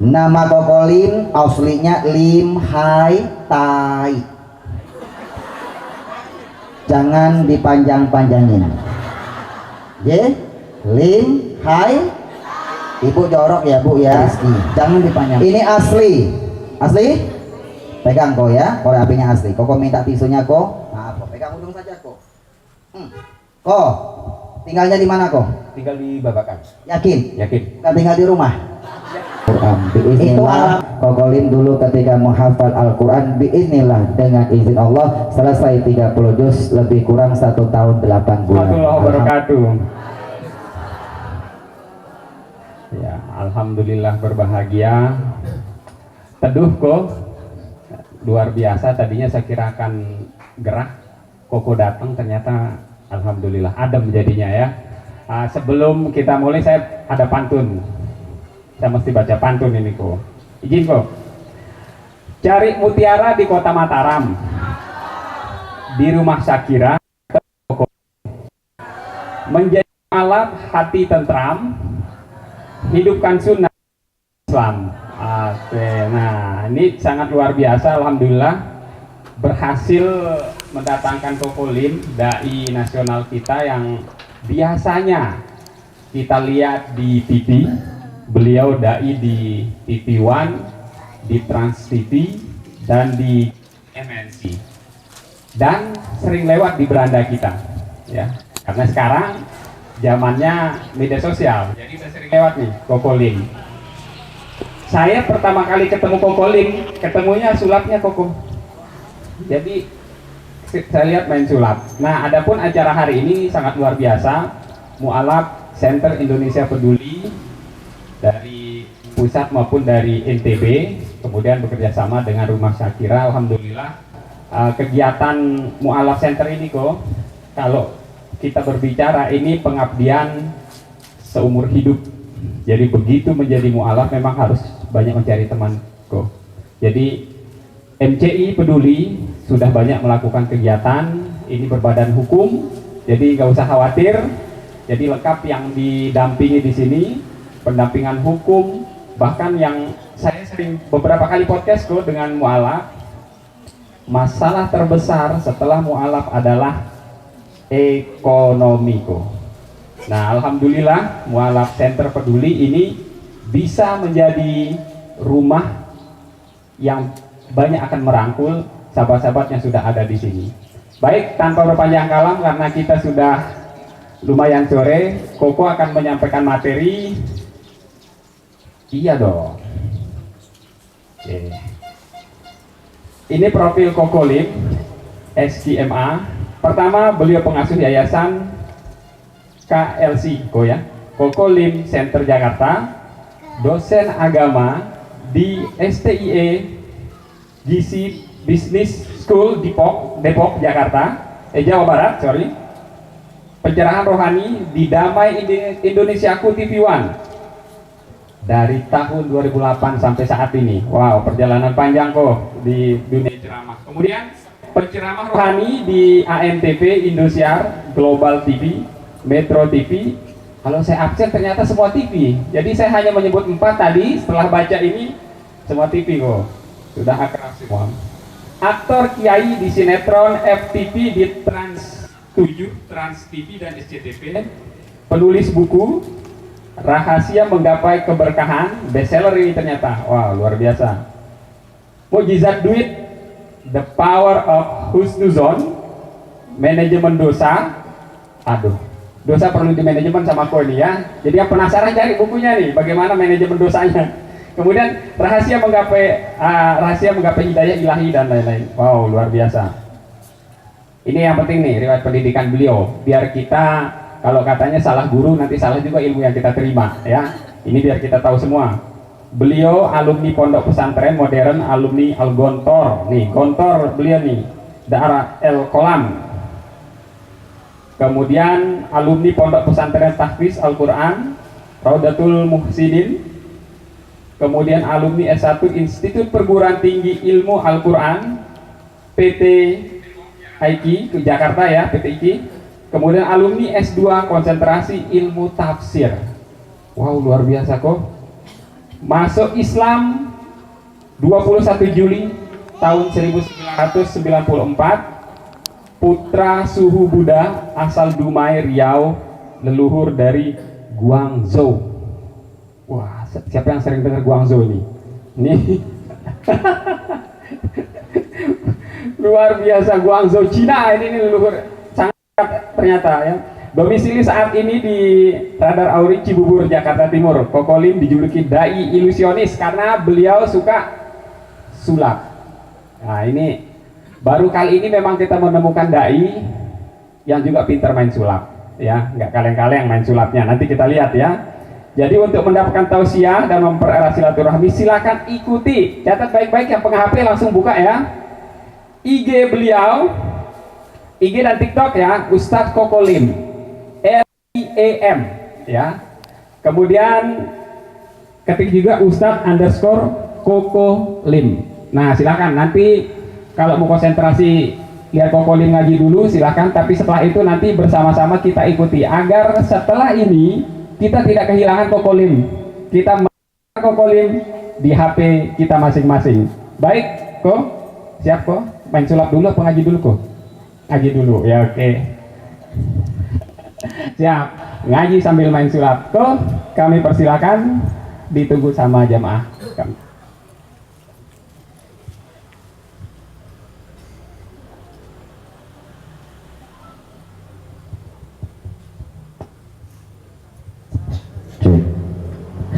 Nama Kokolim aslinya Lim Hai Tai. Jangan dipanjang-panjangin. Ye, Lim Hai. Ibu jorok ya Bu ya. Jangan dipanjang. Ini asli. Asli? Pegang kok ya. Korek apinya asli. Koko minta tisunya kok. Maaf kok. Pegang udung saja kok. Kok tinggalnya di mana kok? Tinggal di Babakan. Yakin? Yakin. Nggak tinggal di rumah? Quran biiznillah. Kokolim dulu ketika menghafal Al-Quran biiznillah dengan izin Allah selesai 30 juz lebih kurang 1 tahun 8 bulan. Warahmatullahi wabarakatuh. Ya, alhamdulillah berbahagia. Teduh kok. Luar biasa, tadinya saya kira akan gerah. Koko datang ternyata alhamdulillah adem jadinya ya. Sebelum kita mulai saya ada pantun. Saya mesti baca pantun ini kok. Izin kok. Cari mutiara di kota Mataram. Di rumah Syakira. Menjadi alat hati tentram. Hidupkan sunnah Islam. Nah, ini sangat luar biasa. Alhamdulillah berhasil mendatangkan Kokolim, dai nasional kita yang biasanya kita lihat di TV. Beliau dai di TV One, di Trans TV, dan di MNC, dan sering lewat di beranda kita, ya. Karena sekarang zamannya media sosial, jadi udah sering lewat nih Kokolim. Saya pertama kali ketemu Kokolim, ketemunya sulapnya Koko. Jadi saya lihat main sulap. Nah, adapun acara hari ini sangat luar biasa. Mu'alaf Center Indonesia Peduli dari pusat maupun dari NTB, kemudian bekerja sama dengan Rumah Syakira. Alhamdulillah kegiatan Mu'alaf Center ini kok, kalau kita berbicara ini pengabdian seumur hidup. Jadi begitu menjadi mu'alaf memang harus banyak mencari teman kok. Jadi MCI Peduli sudah banyak melakukan kegiatan ini berbadan hukum, jadi nggak usah khawatir. Jadi lengkap yang didampingi di sini, pendampingan hukum, bahkan yang saya sering beberapa kali podcast kok dengan mu'alaf. Masalah terbesar setelah mu'alaf adalah ekonomi kok. Nah, alhamdulillah Mu'alaf Center Peduli ini bisa menjadi rumah yang banyak akan merangkul sahabat-sahabat yang sudah ada di sini. Baik, tanpa berpanjang kalam karena kita sudah lumayan sore, Koko akan menyampaikan materi. Iya dong. Oke. Ini profil Kokolim SDMA. Pertama, beliau pengasuh yayasan KLC Kokolim Center Jakarta, dosen agama di STIE GC Business School Depok Jakarta, Jawa Barat, pencerahan rohani di Damai Indonesiaku TV One dari tahun 2008 sampai saat ini. Wow, perjalanan panjang kok di dunia ceramah. Kemudian penceramah rohani di ANTV, Indosiar, Global TV, Metro TV. Kalau saya absen ternyata semua TV. Jadi saya hanya menyebut 4 tadi. Setelah baca ini semua TV kok. Sudah akrab semua. Aktor kiai di sinetron FTV di Trans 7, Trans TV dan SCTV. Penulis buku Rahasia Menggapai Keberkahan, bestseller ini ternyata. Wow, luar biasa. Mukjizat Duit, The Power of Husnuzon, Manajemen Dosa. Aduh, dosa perlu di manajemen sama aku ini ya. Jadi yang penasaran cari bukunya nih, bagaimana manajemen dosanya. Kemudian rahasia menggapai hidayah ilahi dan lain-lain. Wow, luar biasa. Ini yang penting nih, riwayat pendidikan beliau. Biar kita, kalau katanya salah guru, nanti salah juga ilmu yang kita terima ya. Ini biar kita tahu semua. Beliau alumni Pondok Pesantren Modern, alumni Al-Gontor. Nih, Gontor beliau nih, Daerah El Kolam. Kemudian alumni Pondok Pesantren Tahfiz Al-Quran Raudatul Muhsinin. Kemudian alumni S1 Institut Perguruan Tinggi Ilmu Al-Quran PT IKI Jakarta ya, PT IKI. Kemudian alumni S2 Konsentrasi Ilmu Tafsir. Wow, luar biasa kok. Masuk Islam 21 Juli tahun 1994, putra suhu Buddha asal Dumai, Riau, leluhur dari Guangzhou. Wah, siapa yang sering dengar Guangzhou ini? Nih. Luar biasa, Guangzhou, Cina. Ini leluhur sangat ternyata ya. Domisili saat ini di Radar Auri Cibubur, Jakarta Timur. Koko Lim dijuluki dai ilusionis karena beliau suka sulap. Nah, ini baru kali ini memang kita menemukan dai yang juga pintar main sulap, ya, nggak kaleng-kaleng main sulapnya. Nanti kita lihat ya. Jadi untuk mendapatkan tausiah dan mempererat silaturahmi, silakan ikuti. Catat baik-baik, yang pengen HP langsung buka ya. IG beliau, IG dan TikTok ya, Ustadz Koko Lim, LIEM ya. Kemudian ketik juga Ustadz_Koko Lim. Nah, silakan nanti kalau mau konsentrasi lihat Koko Lim ngaji dulu silakan, tapi setelah itu nanti bersama-sama kita ikuti agar setelah ini kita tidak kehilangan Koko Lim. Kita Koko Lim di HP kita masing-masing. Baik, Ko? Siap, Ko? Main sulap dulu apa ngaji dulu, Ko? Ngaji dulu, ya oke. Siap, ngaji sambil main sulap. Ko, kami persilakan, ditunggu sama jamaah kami.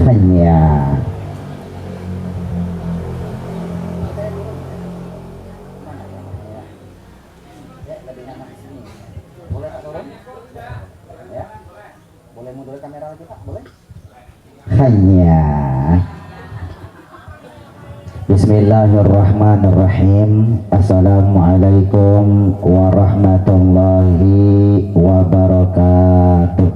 Hanya hanya Bismillahirrahmanirrahim. Assalamualaikum warahmatullahi wabarakatuh.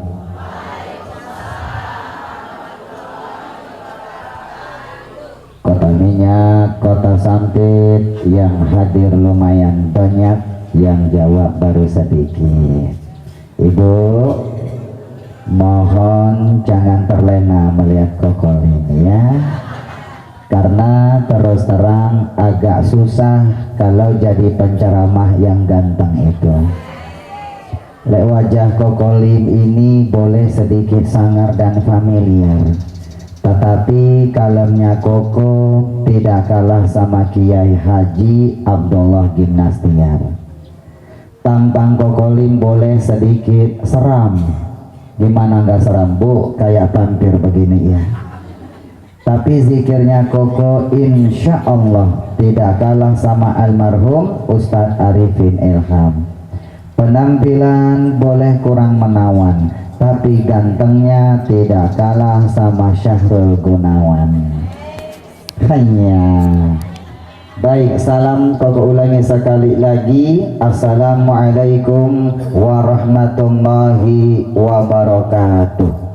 Kota Minyak, Kota Sampit yang hadir lumayan banyak, yang jawab baru sedikit. Ibu, mohon jangan terlena melihat Koko ini ya, karena terus terang agak susah kalau jadi penceramah yang ganteng itu. Lek wajah Koko Lim ini boleh sedikit sangar dan familiar, tetapi kalemnya Koko tidak kalah sama Kiai Haji Abdullah Gimnastiar. Tampang Koko Lim boleh sedikit seram, gimana nggak seram Bu, kayak tampir begini ya. Tapi zikirnya Koko insya Allah tidak kalah sama almarhum Ustadz Arifin Ilham. Penampilan boleh kurang menawan, tapi gantengnya tidak kalah sama Syahrul Gunawan. Hanya baik, salam Koko ulangi sekali lagi. Assalamualaikum warahmatullahi wabarakatuh.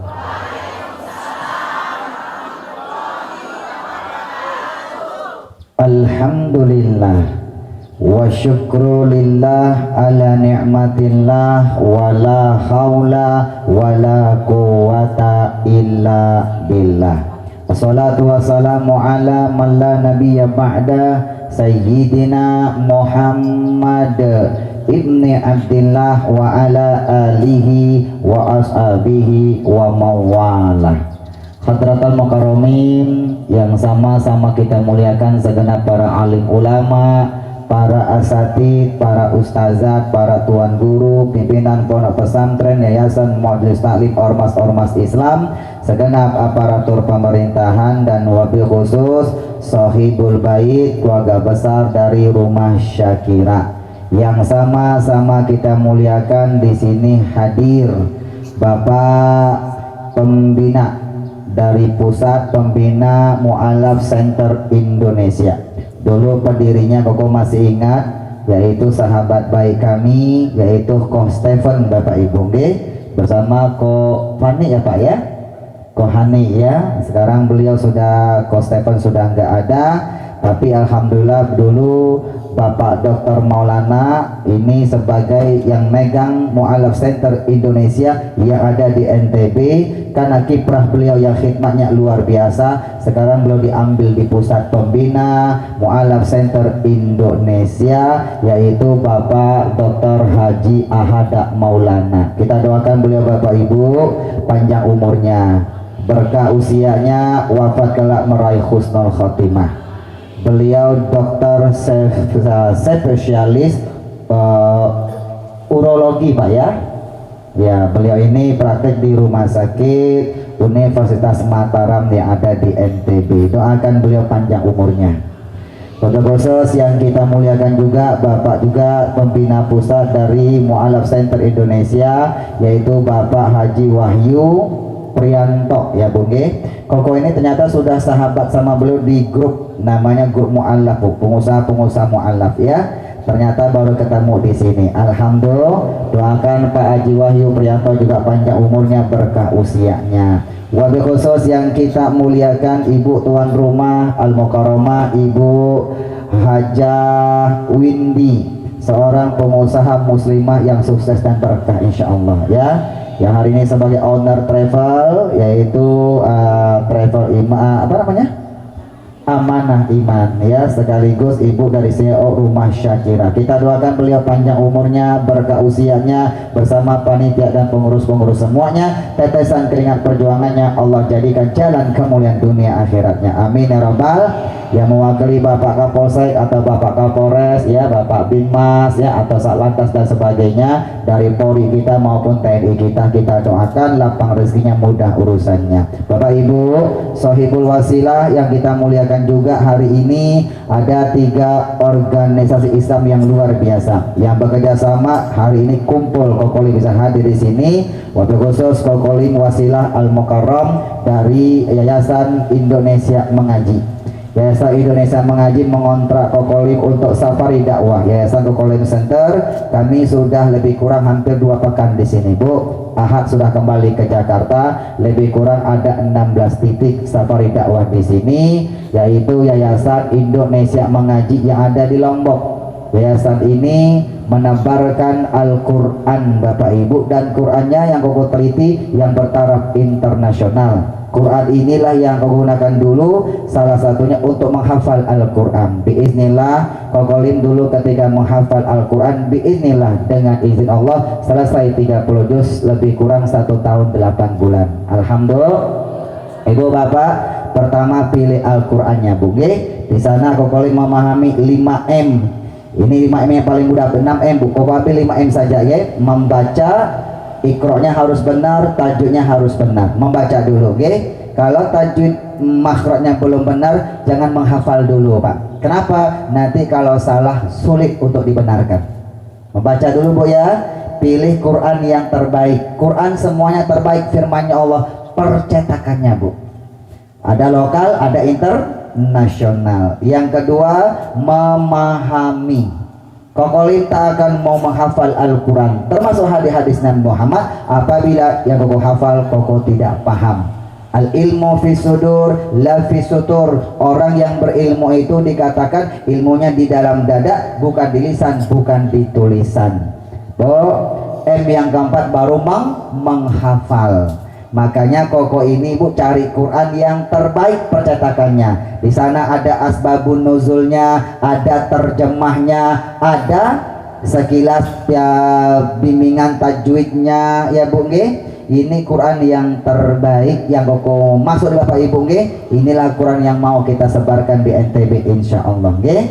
Alhamdulillah wa syukru lillah ala ni'matillah wa la hawla wa la quwata illa billah. Wassalatu wassalamu ala man la nabiyya ba'da sayyidina Muhammad ibni Abdillah wa ala alihi wa ashabihi wa mawalah. Hadratul Mukarramin yang sama-sama kita muliakan, segenap para alim ulama, para asatid, para ustazat, para tuan guru, pimpinan pondok pesantren, yayasan, majelis taklim, ormas-ormas Islam, segenap aparatur pemerintahan, dan wabil khusus sahibul bait, keluarga besar dari rumah Syakira yang sama-sama kita muliakan. Di sini hadir Bapak pembina dari Pusat Pembina Mu'alaf Center Indonesia. Dulu pendirinya Koko masih ingat, yaitu sahabat baik kami, yaitu Ko Stephen Bapak Ibu bersama Ko Fani ya Pak ya, Ko Hani ya. Sekarang beliau sudah, Ko Stephen sudah nggak ada, tapi alhamdulillah dulu Bapak Dr. Maulana ini sebagai yang megang Mu'alaf Center Indonesia yang ada di NTB, karena kiprah beliau yang khidmatnya luar biasa. Sekarang beliau diambil di pusat pembina Mu'alaf Center Indonesia, yaitu Bapak Dr. Haji Ahada Maulana. Kita doakan beliau Bapak Ibu panjang umurnya, berkah usianya, wafat kelak meraih husnul khotimah. Beliau dokter spesialis urologi Pak ya. Ya, beliau ini praktek di Rumah Sakit Universitas Mataram yang ada di NTB. Doakan beliau panjang umurnya. Khusus yang kita muliakan juga Bapak juga pembina pusat dari Mu'alaf Center Indonesia, yaitu Bapak Haji Wahyu Prianto ya Bung G. Koko ini ternyata sudah sahabat sama beliau di grup namanya grup Mu'alaf, pengusaha-pengusaha Mu'alaf ya. Ternyata baru ketemu di sini. Alhamdulillah, doakan Pak Haji Wahyu Prianto juga panjang umurnya, berkah usianya. Wabil khusus yang kita muliakan Ibu tuan rumah Al-Mukarramah Ibu Hajah Windy, seorang pengusaha muslimah yang sukses dan berkah insya Allah ya, yang hari ini sebagai owner travel, yaitu travel apa namanya, Amanah Iman ya, sekaligus ibu dari CEO Rumah Syakira. Kita doakan beliau panjang umurnya, berkah usianya, bersama panitia dan pengurus-pengurus semuanya, tetesan keringat perjuangannya Allah jadikan jalan kemuliaan dunia akhiratnya, amin ya rabbal. Yang mewakili Bapak Kapolsek atau Bapak Kapolres ya, Bapak Binmas ya, atau Satlantas dan sebagainya dari Polri kita maupun TNI kita doakan lapang rezekinya, mudah urusannya. Bapak Ibu Sohibul Wasilah yang kita muliakan juga, hari ini ada 3 organisasi Islam yang luar biasa yang bekerja sama hari ini kumpul. Kokolim bisa hadir di sini, waktu khusus Kokolim Wasilah Al-Mukarram dari Yayasan Indonesia Mengaji. Yayasan Indonesia Mengaji mengontrak Kokolim untuk safari dakwah. Yayasan Kokolim Center kami sudah lebih kurang hampir 2 pekan di sini Bu. Ahad sudah kembali ke Jakarta, lebih kurang ada 16 titik safari dakwah di sini, yaitu Yayasan Indonesia Mengaji yang ada di Lombok. Yayasan ini menebarkan Al-Quran Bapak Ibu, dan Qurannya yang koko teliti yang bertaraf internasional. Quran inilah yang kau gunakan dulu salah satunya untuk menghafal Al-Quran. Biiznillah Kokolim dulu ketika menghafal Al-Quran, biiznillah dengan izin Allah selesai 30 juz lebih kurang 1 tahun 8 bulan. Alhamdulillah. Ibu Bapak, pertama pilih Al-Qurannya Bu. Di sana Kokolim memahami 5M. Ini 5M yang paling mudah, 6M Bu. Kau ambil 5M saja ya. Membaca, Iqra-nya harus benar, tajwidnya harus benar. Membaca dulu, oke? Kalau tajwid makhrajnya belum benar, jangan menghafal dulu, Pak. Kenapa? Nanti kalau salah sulit untuk dibenarkan. Membaca dulu, Bu ya. Pilih Quran yang terbaik. Quran semuanya terbaik, firman-Nya Allah, percetakannya, Bu. Ada lokal, ada internasional. Yang kedua, memahami. Kokolim tak akan mau menghafal Al-Quran termasuk hadis-hadis Nabi Muhammad apabila yang koko hafal koko tidak paham. Al-ilmu fi sudur la fi sutur. Orang yang berilmu itu dikatakan ilmunya di dalam dada, bukan di lisan, bukan di tulisan. M yang keempat baru menghafal. Makanya koko ini Bu cari Quran yang terbaik percetakannya. Di sana ada asbabun nuzulnya, ada terjemahnya, ada sekilas ya bimbingan tajwidnya ya Bu nggih. Ini Quran yang terbaik yang koko masuk di Bapak Ibu nggih. Inilah Quran yang mau kita sebarkan di NTB insyaallah nggih.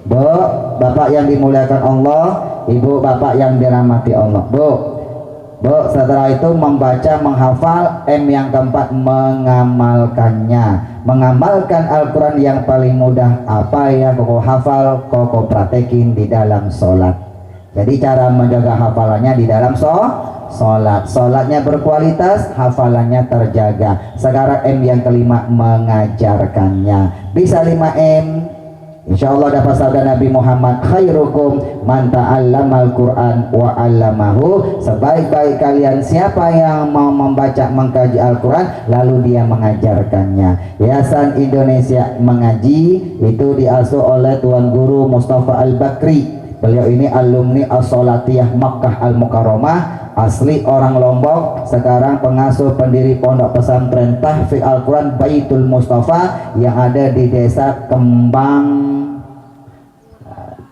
Bu, Bapak yang dimuliakan Allah, Ibu Bapak yang dirahmati Allah. Bu, setelah itu membaca, menghafal. M yang keempat mengamalkannya. Mengamalkan Al-Quran yang paling mudah. Apa yang koko hafal, koko praktekin di dalam sholat. Jadi cara menjaga hafalannya di dalam sholat. Sholatnya berkualitas, hafalannya terjaga. Sekarang M yang kelima mengajarkannya. Bisa 5M Insya Allah dapat sabda Nabi Muhammad, khairukum man ta'allamal Qur'an wa 'allamahu. Sebaik-baik kalian siapa yang mau membaca mengkaji Al-Quran lalu dia mengajarkannya. Yayasan Indonesia Mengaji itu diasuh oleh Tuan Guru Mustafa Al-Bakri. Beliau ini alumni As-Salatiyah Makkah Al-Mukarramah, asli orang Lombok, sekarang pengasuh pendiri pondok pesantren Tahfiz Al-Quran Baitul Mustafa yang ada di desa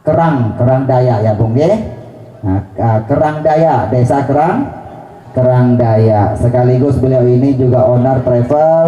Kerang Daya ya Bung ya. Nah, Kerang Daya, desa Kerang Daya. Sekaligus beliau ini juga owner travel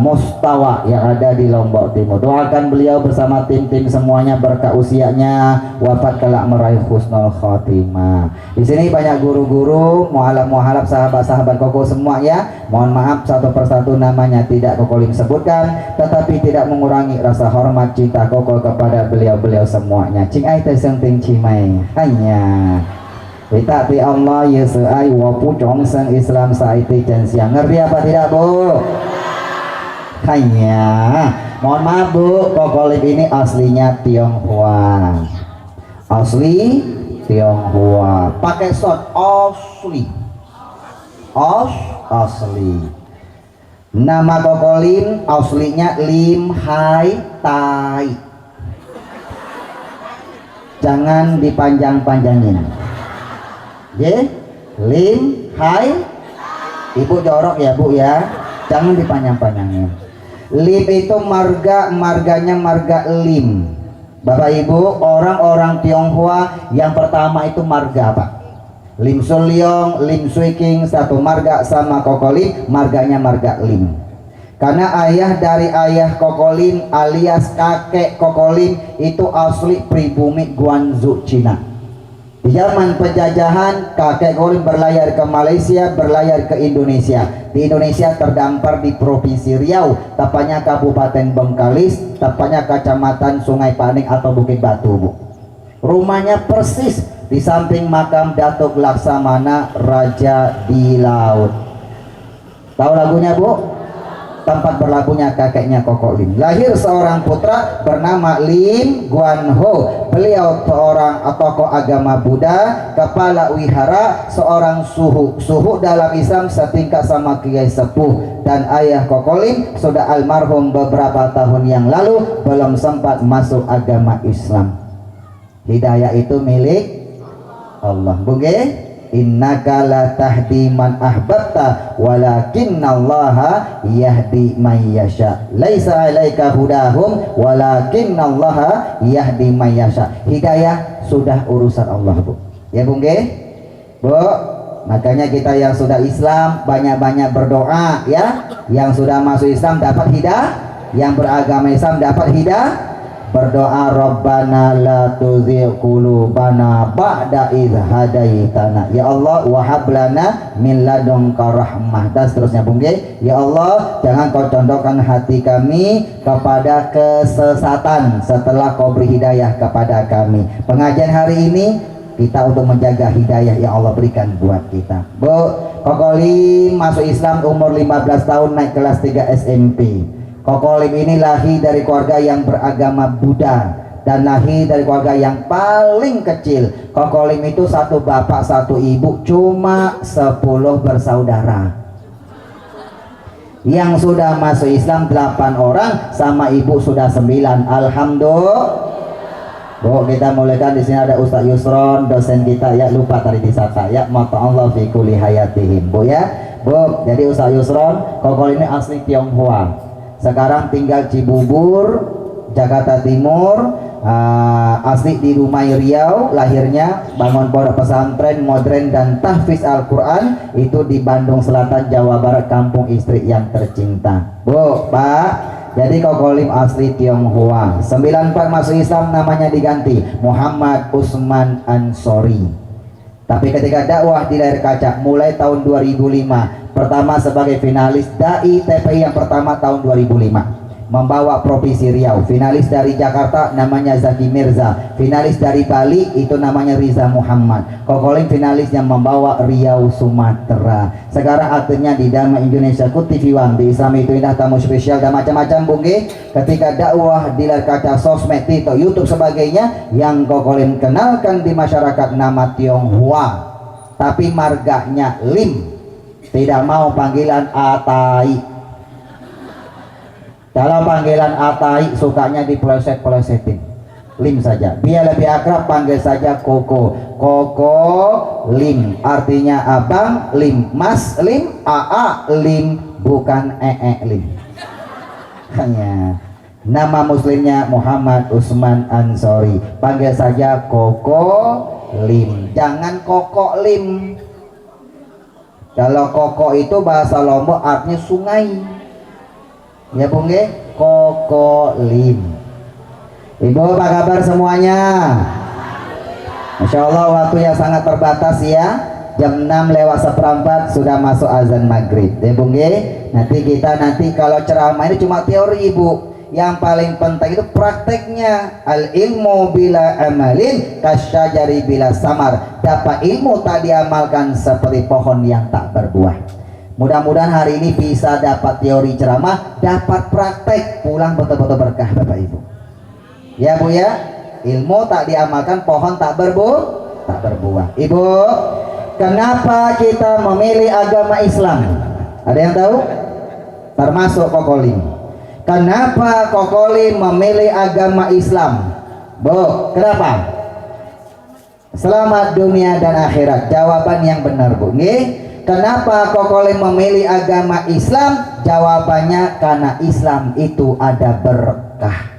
Mustawa yang ada di Lombok Timur. Doakan beliau bersama tim-tim semuanya berkah usianya, wafat kelak meraih husnul khotimah. Di sini banyak guru-guru, mualaf, sahabat-sahabat Koko semua ya. Mohon maaf satu persatu namanya tidak Koko Lim sebutkan, tetapi tidak mengurangi rasa hormat cinta Koko kepada beliau-beliau semuanya. Cing ai teh seng ting cimai hanya kita ti Allah Yesus ai wapu seng Islam saiti dan siang. Ngerti apa tidak Bu? Hanya mohon maaf Bu, Koko Lim ini aslinya Tionghoa. Asli Tionghoa. Pakai shot asli. Asli. Nama Koko Lim aslinya Lim Hai Tai. Jangan dipanjang-panjangin. Lim Hai. Ibu jorok ya Bu ya, jangan dipanjang-panjangin. Lim itu marganya marga Lim. Bapak Ibu, orang-orang Tionghoa yang pertama itu marga apa? Lim Sulyong, Lim Sui King, satu marga sama Koko Lim, marganya marga Lim. Karena ayah dari ayah Koko Lim alias kakek Koko Lim itu asli pribumi Guangzhou, Cina. Di zaman penjajahan, kakek Koko Lim berlayar ke Malaysia, berlayar ke Indonesia. Di Indonesia terdampar di Provinsi Riau, tepatnya Kabupaten Bengkalis, tepatnya Kecamatan Sungai Paning atau Bukit Batu Bu. Rumahnya persis di samping makam Datuk Laksamana Raja di Laut. Tahu lagunya Bu? Tempat berlabuhnya kakeknya Koko Lim. Lahir seorang putra bernama Lim Guanho. Beliau seorang tokoh agama Buddha, kepala wihara, seorang suhu dalam Islam setingkat sama Kiai Sepuh. Dan ayah Koko Lim sudah almarhum beberapa tahun yang lalu, belum sempat masuk agama Islam. Hidayah itu milik Allah. Buge? Innaka la tahdi man ahbabta walakinallaha yahdi man yasha. Laisa 'alaika hudahum walakinallaha yahdi man yasha. Hidayah sudah urusan Allah Bu. Ya Bu nggih? Bu, makanya kita yang sudah Islam banyak-banyak berdoa ya. Yang sudah masuk Islam dapat hidayah, yang beragama Islam dapat hidayah. Berdoa Rabbana la tuzigh qulubana ba'da idh hadaitana. Ya Allah wahab lana min ladunka rahmah. Dan seterusnya Bung G. Ya Allah jangan kau condongkan hati kami kepada kesesatan setelah kau beri hidayah kepada kami. Pengajian hari ini kita untuk menjaga hidayah yang Allah berikan buat kita. Bu, Koko Lim masuk Islam umur 15 tahun naik kelas 3 SMP. Koko Lim ini lahir dari keluarga yang beragama Buddha dan lahir dari keluarga yang paling kecil. Koko Lim itu satu bapak satu ibu, cuma 10 bersaudara. Yang sudah masuk Islam 8 orang, sama ibu sudah 9. Alhamdulillah. Bu, kita mulaikan. Di sini ada Ustaz Yusron, dosen kita ya, lupa tadi disapa ya. Mata Allah fi kulli hayatihim Bu ya. Bu, jadi Ustaz Yusron, Koko Lim ini asli Tionghoa. Sekarang tinggal Cibubur, Jakarta Timur, asli di Rumai Riau, lahirnya bangun pondok pesantren modern dan tahfiz Al-Quran itu di Bandung Selatan, Jawa Barat, kampung istri yang tercinta. Bu, Pak, jadi Koko Lim asli Tionghoa. 94 masuk Islam, namanya diganti Muhammad Usman Ansori. Tapi ketika dakwah di layar kaca mulai tahun 2005, pertama sebagai finalis Dai TPI yang pertama tahun 2005. membawa Provinsi Riau. Finalis dari Jakarta namanya Zaki Mirza, finalis dari Bali itu namanya Riza Muhammad. Kokolim finalis yang membawa Riau Sumatera. Sekarang akhirnya di Dharma Indonesia Ku TV One, di Islam itu indah, tamu spesial dan macam-macam bungge. Ketika dakwah di layar kaca, sosmed, TikTok, YouTube sebagainya, yang Kokolim kenalkan di masyarakat nama Tionghoa, tapi marganya Lim, tidak mau panggilan Atai. Kalau panggilan Atai sukanya dipeleset-pelesetin, Lim saja. Biar lebih akrab panggil saja Koko. Koko Lim, artinya abang Lim, Mas Lim, AA Lim, bukan Lim. Hanya nama muslimnya Muhammad Usman Ansori, panggil saja Koko Lim, jangan Koko Lim. Kalau Koko itu bahasa Lombok artinya sungai. Ya bung Koko Lim. Ibu apa kabar semuanya? Masya Allah, waktu yang sangat terbatas ya. Jam 6 lewat seperempat sudah masuk azan maghrib. Ya bung, nanti kalau ceramah ini cuma teori ibu. Yang paling penting itu prakteknya. Al ilmu bila amalin kasyajari bila samar. Dapat ilmu tak diamalkan seperti pohon yang tak berbuah. Mudah-mudahan hari ini bisa dapat teori ceramah, dapat praktek, pulang betul-betul berkah Bapak Ibu. Ya Bu ya, ilmu tak diamalkan, pohon tak berbuah. Ibu, kenapa kita memilih agama Islam? Ada yang tahu? Termasuk Kokolim. Kenapa Kokolim memilih agama Islam? Bu, kenapa? Selamat dunia dan akhirat. Jawaban yang benar Bu. Nih. Kenapa Kokolim memilih agama Islam? Jawabannya karena Islam itu ada berkah.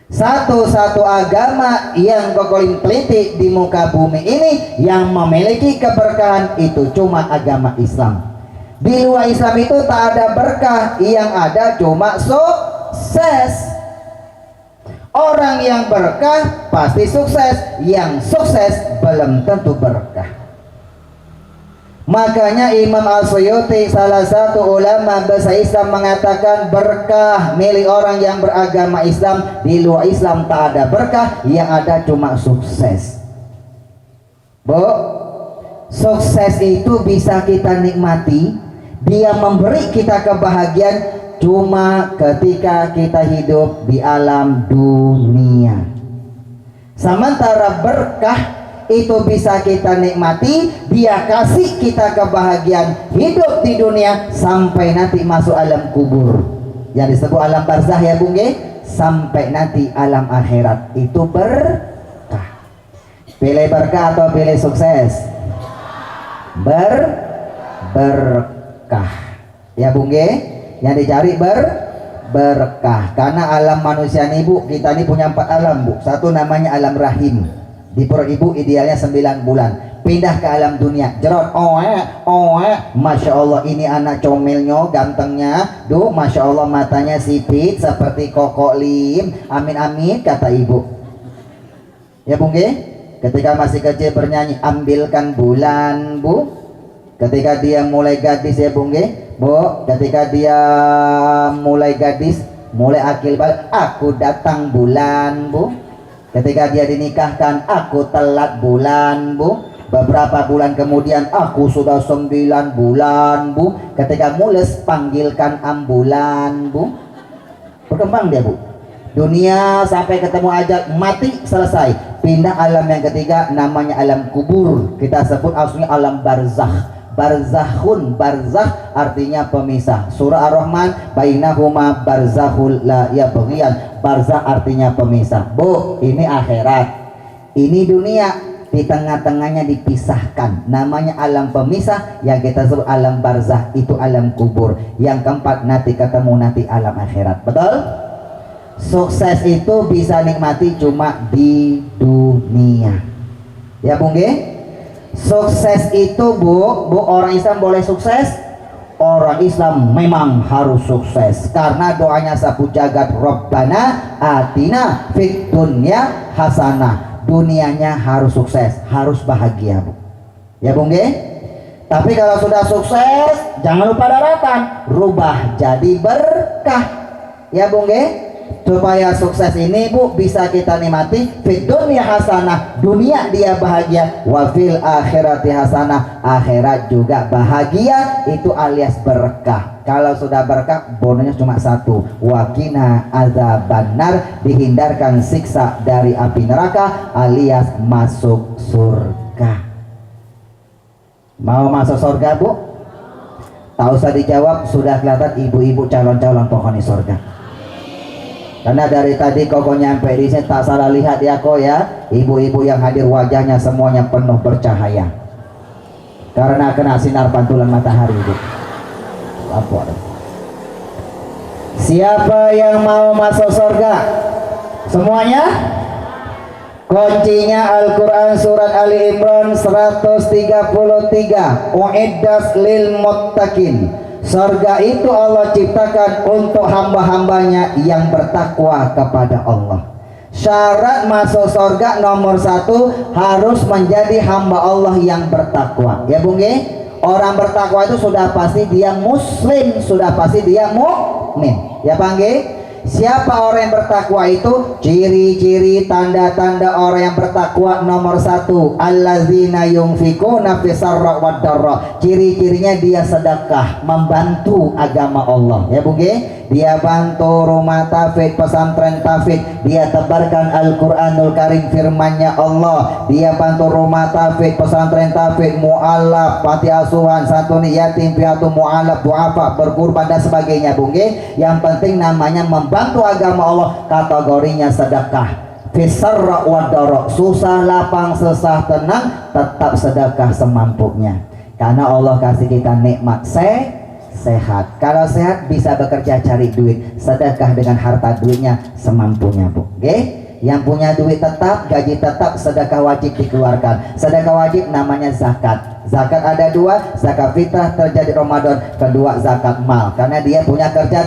Satu-satu agama yang Kokolim teliti di muka bumi ini yang memiliki keberkahan itu cuma agama Islam. Di luar Islam itu tak ada berkah, yang ada cuma sukses. Orang yang berkah pasti sukses, yang sukses belum tentu berkah. Makanya Imam Al-Suyuti, salah satu ulama bahasa Islam, mengatakan berkah milik orang yang beragama Islam. Di luar Islam tak ada berkah, yang ada cuma sukses. Bu, sukses itu bisa kita nikmati, dia memberi kita kebahagiaan cuma ketika kita hidup di alam dunia. Sementara berkah itu bisa kita nikmati, dia kasih kita kebahagiaan hidup di dunia sampai nanti masuk alam kubur yang disebut alam barzah ya bung, sampai nanti alam akhirat. Itu berkah. Pilih berkah atau pilih sukses? Berkah ya bung, yang dicari berkah. Karena alam manusia ini bu, kita ini punya 4 alam bu. Satu namanya alam rahim. Di perut ibu idealnya 9 bulan. Pindah ke alam dunia, jerot, masya Allah ini anak comelnya, gantengnya, duh, masya Allah matanya sipit seperti Koko Lim, amin amin kata ibu. Ya bung, ketika masih kecil bernyanyi ambilkan bulan bu. Ketika dia mulai gadis ya bung, bu, ketika dia mulai gadis, mulai akil balik, aku datang bulan bu. Ketika dia dinikahkan, aku telat bulan bu. Beberapa bulan kemudian, aku sudah 9 bulan bu. Ketika mules, panggilkan ambulan bu. Berkembang dia bu. Dunia sampai ketemu ajal, mati, selesai. Pindah alam yang ketiga, namanya alam kubur. Kita sebut aslinya alam barzakh. Barzakhun, barzakh artinya pemisah. Surah Ar-Rahman, bainahuma barzakhul la yabghiyan. Barzakh artinya pemisah. Bu, ini akhirat, ini dunia, di tengah-tengahnya dipisahkan, namanya alam pemisah yang kita sebut alam barzakh, itu alam kubur. Yang keempat nanti ketemu nanti alam akhirat. Betul? Sukses itu bisa nikmati cuma di dunia. Ya bung, sukses itu bu, orang Islam boleh sukses. Orang Islam memang harus sukses karena doanya sapu jagat, Rabbana atina fid dunya hasanah. Dunianya harus sukses, harus bahagia bu. Ya bung, tapi kalau sudah sukses jangan lupa daratan, rubah jadi berkah. Ya Bung nggih? Supaya sukses ini Bu bisa kita nikmati fid dunya hasanah, dunia dia bahagia, wa fil akhirati hasanah, akhirat juga bahagia, itu alias berkah. Kalau sudah berkah bonusnya cuma satu, wakina azabannar, dihindarkan siksa dari api neraka alias masuk surga. Mau masuk surga Bu? Tak usah dijawab, sudah kelihatan ibu-ibu calon-calon penghuni surga. Karena dari tadi koko nyampe di sini tak salah lihat ya kok ya, ibu-ibu yang hadir wajahnya semuanya penuh bercahaya karena kena sinar pantulan matahari Bu. Lapor. Siapa yang mau masuk surga? Semuanya? Kuncinya Al-Quran surat Ali Imran 133. Uiddat lil muttaqin. Surga itu Allah ciptakan untuk hamba-hambanya yang bertakwa kepada Allah. Syarat masuk surga nomor 1 harus menjadi hamba Allah yang bertakwa. Ya Bung nggih? Orang bertakwa itu sudah pasti dia muslim, sudah pasti dia mukmin. Ya Pak nggih? Siapa orang yang bertakwa itu? Ciri-ciri tanda-tanda orang yang bertakwa nomor 1, allazina yunfikuna fisarra wad darra. Ciri-cirinya dia sedekah, membantu agama Allah. Ya Bung nggih? Dia bantu rumah tahfidz, pesantren tahfidz, dia tebarkan Al-Qur'anul Karim firman-Nya Allah, dia bantu rumah tahfidz, pesantren tahfidz, mu'alaf, panti asuhan, santuni yatim piatu, mu'alaf, du'afa, berkurban dan sebagainya Bung nggih. Yang penting namanya membantu agama Allah, kategorinya sedekah. Fisarra wadara, susah lapang sesah tenang tetap sedekah semampunya. Karena Allah kasih kita nikmat sehat. Kalau sehat bisa bekerja cari duit, sedekah dengan harta duitnya semampunya Bu. Oke? Yang punya duit tetap, gaji tetap, sedekah wajib dikeluarkan. Sedekah wajib namanya zakat. Zakat ada 2, zakat fitrah terjadi Ramadan, kedua zakat mal. Karena dia punya kerja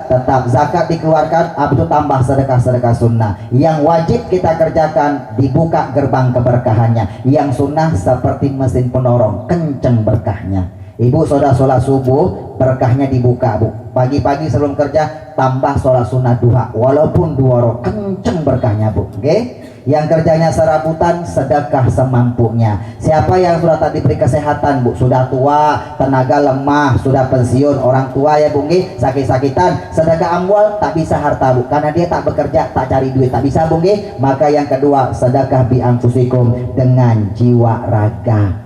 tetap, zakat dikeluarkan, habis itu tambah sedekah sunnah. Yang wajib kita kerjakan dibuka gerbang keberkahannya. Yang sunnah seperti mesin penorong, kenceng berkahnya. Ibu sudah sholat subuh, berkahnya dibuka Bu. Pagi-pagi sebelum kerja tambah sholat sunnah duha, walaupun 2 rakaat, kenceng berkahnya Bu. Oke? Yang kerjanya serabutan, sedekah semampunya. Siapa yang sudah tak diberi kesehatan Bu, sudah tua, tenaga lemah, sudah pensiun, orang tua ya Bu, sakit-sakitan, sedekah amwal tak bisa harta Bu, karena dia tak bekerja, tak cari duit, tak bisa Bu. Maka yang kedua, sedekah bi anfusikum, dengan jiwa raga.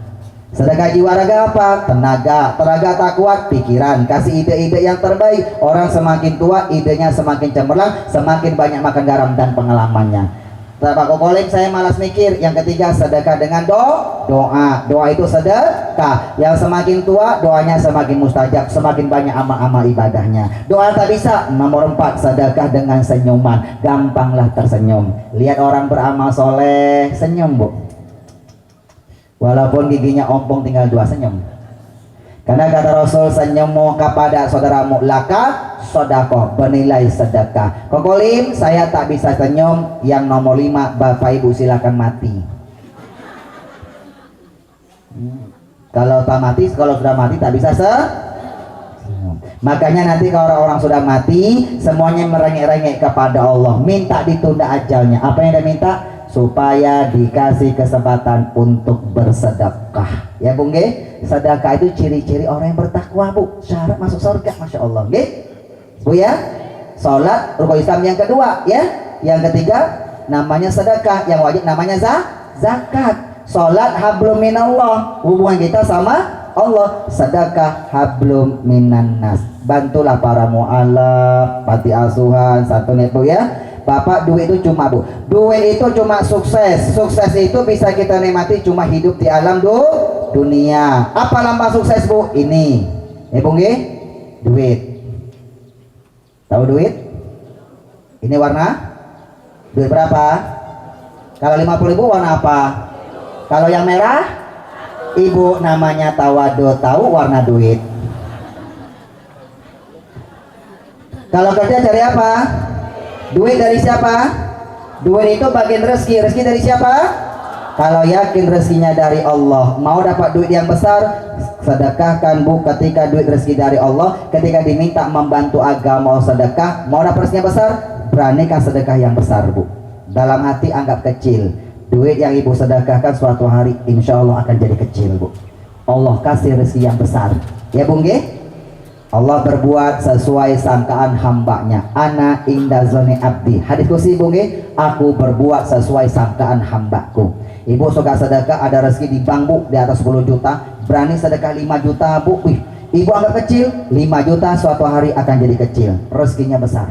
Sedekah jiwa raga apa? Tenaga tak kuat, pikiran, kasih ide-ide yang terbaik. Orang semakin tua, idenya semakin cemerlang, semakin banyak makan garam dan pengalamannya. Pak Kokolim, saya malas mikir. Yang ketiga, sedekah dengan doa. Doa itu sedekah. Yang semakin tua, doanya semakin mustajab, semakin banyak amal-amal ibadahnya. Doa tak bisa. Nomor 4, sedekah dengan senyuman. Gampanglah tersenyum. Lihat orang beramal soleh, senyum Bu. Walaupun giginya ompong, tinggal 2, senyum. Karena kata Rasul, senyummu kepada saudaramu laka sodakoh, bernilai sedekah. Kokolim, saya tak bisa senyum. Yang nomor 5, Bapak Ibu silakan mati. Kalau tak mati, kalau sudah mati tak bisa senyum. Makanya nanti kalau orang sudah mati, semuanya merengek-rengek kepada Allah, minta ditunda ajalnya. Apa yang dia minta? Supaya dikasih kesempatan untuk bersedekah. Ya Bung nggih? Sedekah itu ciri-ciri orang yang bertakwa Bu. Syarat masuk surga, Masya Allah nggih Bu ya. Salat rukun Islam yang kedua ya. Yang ketiga namanya sedekah, yang wajib namanya zakat. Salat hablum minallah, hubungan kita sama Allah. Sedekah hablum minan nas, bantulah para mu'alaf, panti asuhan, satu itu ya. Bapak, duit itu cuma Bu, duit itu cuma sukses. Sukses itu bisa kita nikmati cuma hidup di alam dunia. Apa lambang sukses Bu? Ini ya Bu nggih? Duit. Tahu duit? Ini warna? Duit berapa? Kalau 50.000 warna apa? Kalau yang merah? Ibu, namanya tawadu. Tahu warna duit. Kalau kerja cari apa? Duit dari siapa? Duit itu bagian rezeki. Rezeki dari siapa? Kalau yakin rezekinya dari Allah, mau dapat duit yang besar, sedekahkan bu. Ketika duit rezeki dari Allah, ketika diminta membantu agama sedekah, mau dapat rezekinya besar, beranikan sedekah yang besar bu. Dalam hati anggap kecil. Duit yang ibu sedekahkan suatu hari insya Allah akan jadi kecil bu. Allah kasih rezeki yang besar. Ya bu nggih? Allah berbuat sesuai sangkaan hambanya. Ana inda zoni abdi. Hadis kursi ibu nggih, aku berbuat sesuai sangkaan hambaku. Ibu suka sedekah, ada rezeki di bank bu, di atas 10 juta, berani sedekah 5 juta bu. Wih, ibu anggap kecil, 5 juta suatu hari akan jadi kecil, rezekinya besar.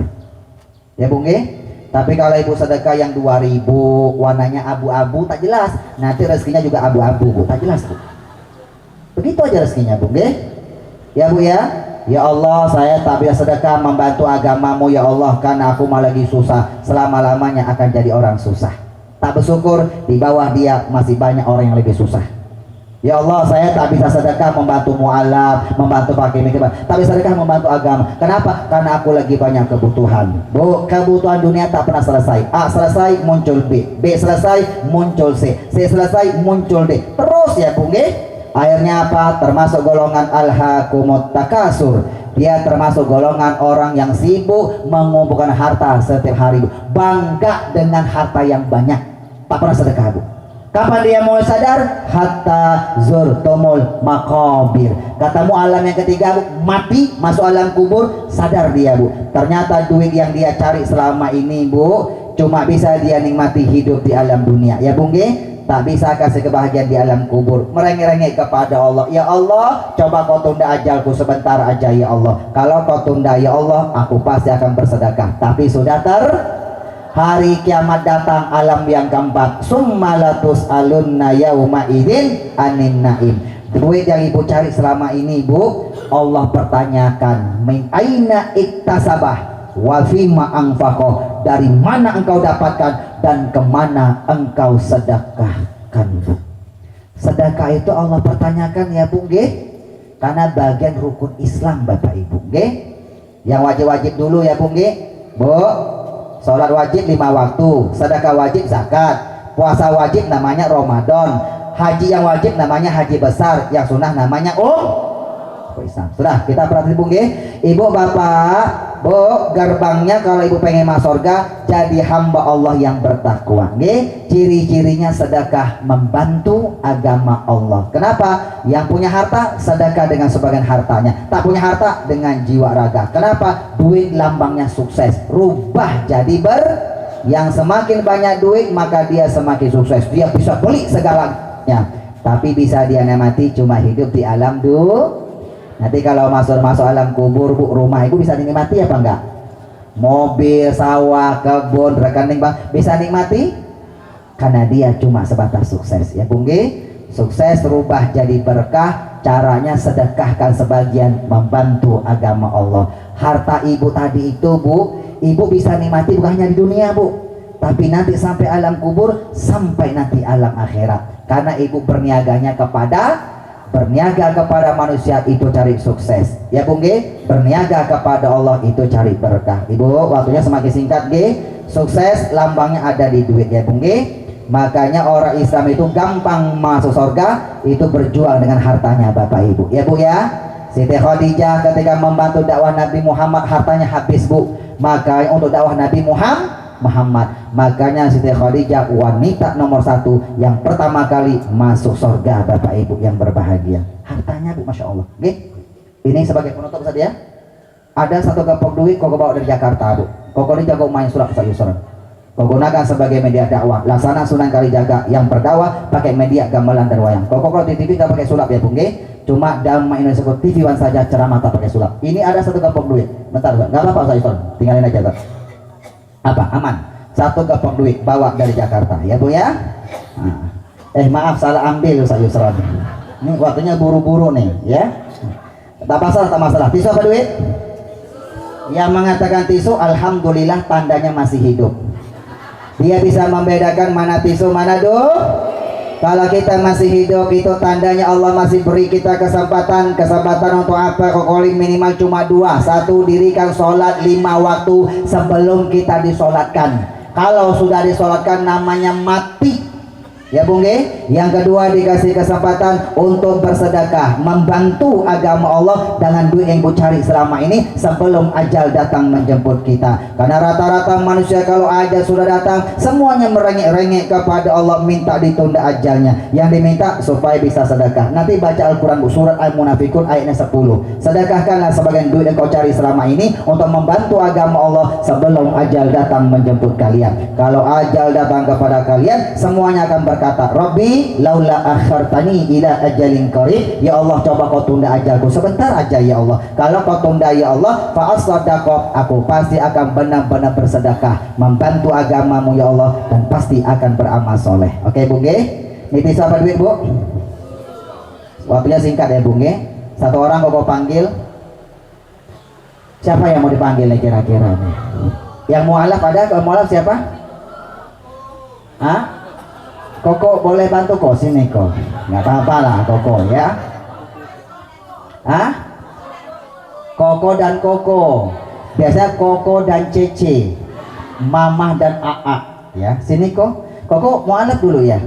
Ya bu nggih? Tapi kalau ibu sedekah yang 2000, warnanya abu-abu, tak jelas, nanti rezekinya juga abu-abu bu, tak jelas bu. Begitu aja rezekinya bu nggih? Ya bu ya? Ya Allah, saya tak bisa sedekah membantu agamamu ya Allah, karena aku malah lagi susah, selama-lamanya akan jadi orang susah. Tak bersyukur, di bawah dia masih banyak orang yang lebih susah. Ya Allah, saya tak bisa sedekah membantu mu'alaf, membantu fakir miskin, tapi sedekah membantu agama. Kenapa? Karena aku lagi banyak kebutuhan bu. Kebutuhan dunia tak pernah selesai. A selesai muncul B, B selesai muncul C, C selesai muncul D, terus ya bu nggih? Akhirnya apa? Termasuk golongan alhaakumut takasur. Dia termasuk golongan orang yang sibuk mengumpulkan harta setiap hari bu. Bangga dengan harta yang banyak, tak pernah sedekah bu. Kapan dia mulai sadar? Hatta zurtumul makabir. Katamu alam yang ketiga bu, mati masuk alam kubur, sadar dia bu. Ternyata duit yang dia cari selama ini bu, cuma bisa dia nikmati hidup di alam dunia. Ya bu nggih? Tak bisa kasih kebahagiaan di alam kubur. Merengek-rengek kepada Allah, ya Allah, coba kau tunda ajalku sebentar aja ya Allah. Kalau kau tunda ya Allah, aku pasti akan bersedekah. Tapi sudah hari kiamat datang, alam yang keempat, summalatus alunna yauma idzin anin naim. Duit yang ibu cari selama ini bu, Allah pertanyakan, min aina iktasabah wa fima anfaqah, dari mana engkau dapatkan dan kemana engkau sedekahkan bu. Sedekah itu Allah pertanyakan ya bu nggih, karena bagian rukun Islam bapak ibu nggih. Yang wajib-wajib dulu ya bu nggih bu. Sholat wajib 5 waktu, sedekah wajib zakat, puasa wajib namanya Ramadan, haji yang wajib namanya haji besar, yang sunnah namanya Islam. Sudah kita perhatikan bu nggih. Ibu bapak bu, gerbangnya kalau ibu pengen masuk surga, jadi hamba Allah yang bertakwa nggih. Ciri-cirinya sedekah membantu agama Allah. Kenapa? Yang punya harta sedekah dengan sebagian hartanya, tak punya harta dengan jiwa raga. Kenapa? Duit lambangnya sukses, rubah jadi yang semakin banyak duit maka dia semakin sukses, dia bisa beli segalanya, tapi bisa dia nikmati cuma hidup di alam Nanti kalau masuk alam kubur bu, rumah ibu bisa dinikmati apa enggak? Mobil, sawah, kebun, rekening bank bisa nikmati? Karena dia cuma sebatas sukses ya bu nggih. Sukses rubah jadi berkah, caranya sedekahkan sebagian membantu agama Allah. Harta ibu tadi itu bu, ibu bisa nikmati bukan hanya di dunia bu, tapi nanti sampai alam kubur, sampai nanti alam akhirat. Karena ibu berniaga kepada manusia itu cari sukses ya bu nggih. Berniaga kepada Allah itu cari berkah. Ibu waktunya semakin singkat nggih. Sukses lambangnya ada di duit ya bu nggih. Makanya orang Islam itu gampang masuk surga itu berjuang dengan hartanya bapak ibu ya bu ya. Siti Khadijah ketika membantu dakwah Nabi Muhammad hartanya habis bu. Makanya untuk dakwah Nabi Muhammad, makanya Siti Khadijah wanita nomor 1 yang pertama kali masuk surga bapak ibu yang berbahagia. Hartanya bu, masya Allah. Oke, ini sebagai penutup saja ya. Ada satu gepok duit kau bawa dari Jakarta bu. Kau ini jago main sulap Pak Yusran. Kau gunakan sebagai media dakwah. Laksana Sunan Kalijaga yang berdakwah pakai media gamelan dan wayang. Kau di TV tak pakai sulap ya bu. Cuma Dhamma Indonesia TV One saja ceramah tak pakai sulap. Ini ada satu gepok duit. Bentar, nggak apa-apa Pak Yusran. Tinggalin aja Pak. Apa aman, satu gepok duit bawa dari Jakarta ya bu ya. Maaf salah ambil Ustaz Yusran, ini waktunya buru-buru nih ya. Tak masalah tisu apa duit? Yang mengatakan tisu alhamdulillah tandanya masih hidup. Dia bisa membedakan mana tisu mana Kalau kita masih hidup itu tandanya Allah masih beri kita kesempatan untuk apa? Kokolim minimal cuma 2. 1, dirikan sholat 5 waktu sebelum kita disolatkan. Kalau sudah disolatkan namanya mati. Ya Bung Ge. Yang kedua dikasih kesempatan untuk bersedekah, membantu agama Allah dengan duit yang Bu cari selama ini sebelum ajal datang menjemput kita. Karena rata-rata manusia kalau ajal sudah datang semuanya merengek-rengek kepada Allah, minta ditunda ajalnya. Yang diminta supaya bisa sedekah. Nanti baca Al-Quran surat Al-Munafikun ayatnya 10. Sedekahkanlah sebagian duit yang kau cari selama ini untuk membantu agama Allah sebelum ajal datang menjemput kalian. Kalau ajal datang kepada kalian, semuanya akan berkata, Rabbi laula akhartani ila ajalin qarib, ya Allah coba kau tunda ajalku sebentar aja ya Allah. Kalau kau tunda ya Allah, fa asadaqo, aku pasti akan benar-benar bersedekah membantu agamamu ya Allah, dan pasti akan beramal soleh. Oke Bung Ge, niti siapa duit Bu? Waktunya singkat ya Bung Ge. Satu orang kau panggil. Siapa yang mau dipanggil nih kira-kira nih? Yang mualaf ada? Kalau mualaf siapa? Hah? Koko boleh bantu kok, sini kok. Nggak apa-apa lah Koko ya. Hah? Koko dan Koko. Biasanya Koko dan Cece, Mamah dan Aa ya. Sini kok. Koko mualaf dulu ya.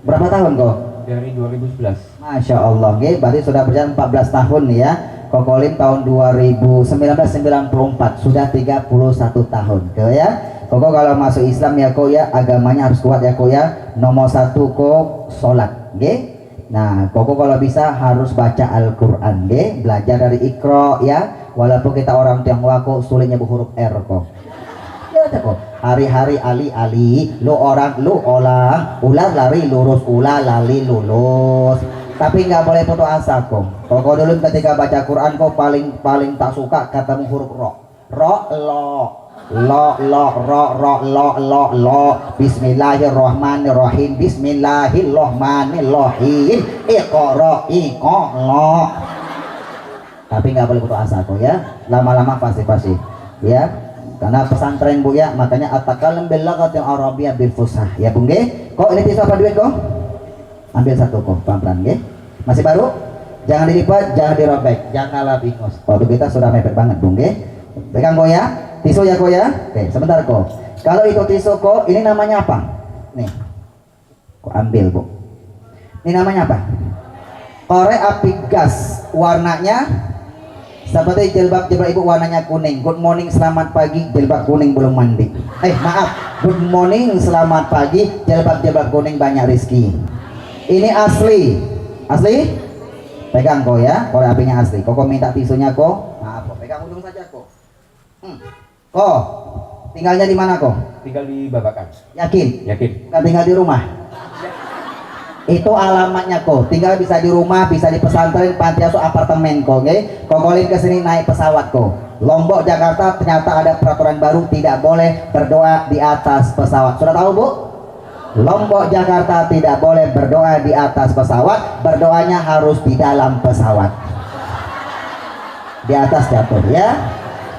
Berapa tahun kok? Dari 2011. Masya Allah, berarti sudah berjalan 14 tahun nih ya. Kokolim tahun 1994 sudah 31 tahun kok ya. Koko kalau masuk Islam ya kok ya, agamanya harus kuat ya kok ya. Nomor 1 kok sholat, nah Koko kalau bisa harus baca Al-Quran, belajar dari Iqra ya. Walaupun kita orang Tionghoa kok sulitnya huruf R kok. Ya kok. Hari-hari ali lu orang lu olah ular lari lurus ulah lali lulus. Tapi nggak boleh putus asa kok. Koko dulu ketika baca Quran kok paling tak suka katamu huruf ro lo. Bismillahirrahmanirrahim. Bismillahirrahmanirrahim. Iqra lo. Tapi nggak boleh putus asa kok ya. Lama-lama pasti ya. Karena pesantren Bu ya, makanya at-takallam bil laghatil arabiyyah bil fusah ya Bung Ge. Kok ini siapa duit kok? Ambil satu kok, pelan-pelan Ge. Masih baru? Jangan dilipat, jangan dirobek, janganlah bingung. Waduh kita sudah mepet banget Bung Ge. Pegang kok ya. Tisu ya kok ya. Oke, sebentar kok. Kalau itu tisu kok, ini namanya apa? Nih. Kok ambil Bu. Ini namanya apa? Korek api gas. Warnanya seperti jilbab ibu warnanya kuning. Good morning, selamat pagi, jilbab kuning belum mandi. Maaf, good morning, selamat pagi, jilbab kuning banyak rezeki. Ini asli. Pegang kok ya, korek apinya asli. Kok minta tisunya kok? Maaf kok, pegang ujung saja kok. Kok tinggalnya di mana kok? Tinggal di Babakan. Yakin? Yakin. Tinggal di rumah? Itu alamatnya kok. Tinggal bisa di rumah, bisa di pesantren, panti asuhan, apartemen kok. Kokolin kesini naik pesawat kok. Lombok Jakarta ternyata ada peraturan baru, tidak boleh berdoa di atas pesawat. Sudah tahu Bu? Lombok Jakarta tidak boleh berdoa di atas pesawat, berdoanya harus di dalam pesawat. Di atas jatuh ya.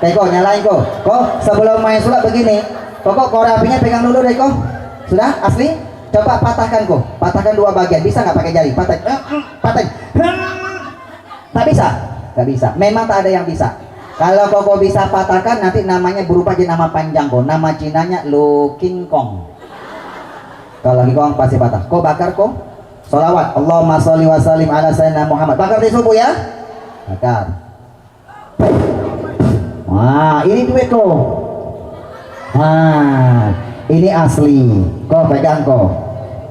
Kok nyalain kok. Kok sebelum main sulap begini. Kok korek apinya pegang dulu deh kok. Sudah asli? Coba patahkan kok, patahkan dua bagian, bisa nggak pakai jari? Patah. Tak bisa, nggak bisa. Memang tak ada yang bisa. Kalau kok bisa patahkan, nanti namanya berubah jadi nama panjang kok. Nama Cinanya Lu King Kong. Kalau King Kong pasti patah. Kok bakar kok? Sholawat. Allahumma sholli wa sallim ala sayyidina Muhammad. Bakar di subuh ya. Bakar. Wah, ini duit kok. Wah. Ini asli, kok pegang kok.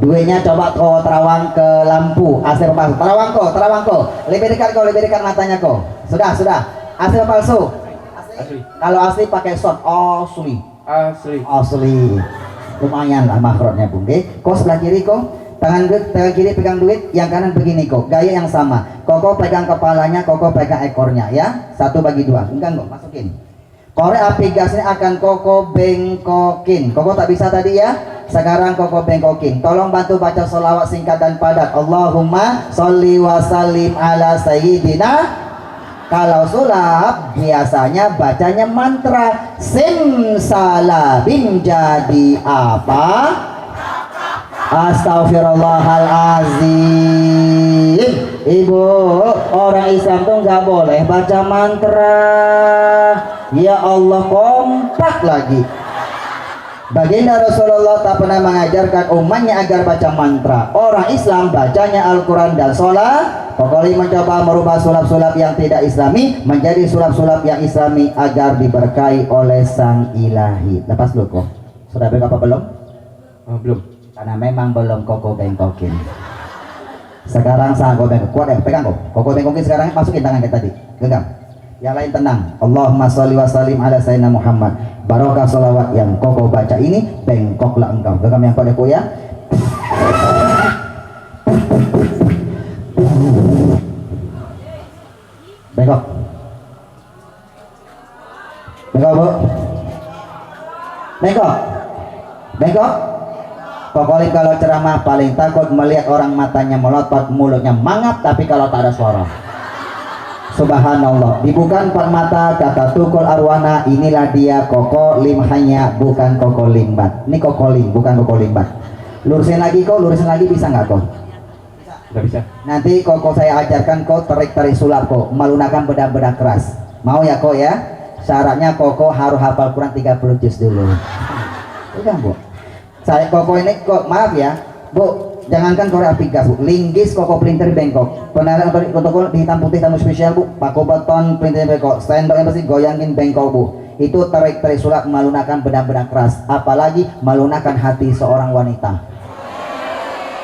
Duitnya coba kau terawang ke lampu, asli palsu. Terawang kok. Lebih dekat matanya kok. Sudah. Asli palsu. Asli. Kalau asli pakai shot. Asli. Lumayan lah makrotnya Bung. Kok sebelah kiri kok. Tangan kiri pegang duit, yang kanan begini kok. Gaya yang sama. Kok pegang kepalanya, kok pegang ekornya ya. 1 bagi 2. Enggak kok, masukin. Korek api gasnya akan Koko bengkokin. Koko tak bisa tadi ya. Sekarang Koko bengkokin. Tolong bantu baca sholawat singkat dan padat. Allahumma sholli wa sallim ala sayyidina. Kalau sulap biasanya bacanya mantra. Simsalabim jadi apa? Astagfirullahalazim. Ibu, orang Islam tuh nggak boleh baca mantra. Ya Allah, kompak lagi. Baginda Rasulullah tak pernah mengajarkan umatnya agar baca mantra. Orang Islam bacanya Al-Quran dan sholat. Kokoli mencoba merubah sulap-sulap yang tidak islami menjadi sulap-sulap yang islami agar diberkahi oleh sang ilahi. Lepas dulu kok. Sudah bengkok apa belum? Oh, belum. Karena memang belum koko bengkokin. Sekarang saya bengkok. Kuat ya, pegang kok. Koko bengkokin sekarang masukin tangan kita tadi. Genggam. Yang lain tenang. Allahumma sholli wa sallim ala sayyidina Muhammad. Barokah salawat yang koko baca ini bengkoklah engkau. Genggam yang pada ya. Bengkok. Bengkok bu. Bengkok. Bengkok. Pokoknya kalau ceramah paling takut melihat orang matanya melotot, mulutnya mangap, tapi kalau tak ada suara. Subhanallah, dibuka empat mata, kata tukul arwana, inilah dia koko limhanya, bukan koko limbat. Ini koko lim, bukan koko limbat. Lurusin lagi kok, lurusin lagi bisa nggak kok? Nggak bisa. Nanti koko saya ajarkan kok tarik-tarik sulap kok, melunakkan bedak-bedak keras. Mau ya kok ya? Syaratnya koko harus hafal Quran 30 juz dulu. Udah bu. Saya koko ini kok, maaf ya, bu. Jangankan Korea Pigas bu, linggis koko printer bengkok. Penarik untuk hitam putih tamu spesial bu, paku beton printer bengkok. Sendoknya pasti goyangin bengkok bu. Itu tarik-tarik sulap melunakkan bedak-bedak keras. Apalagi melunakkan hati seorang wanita.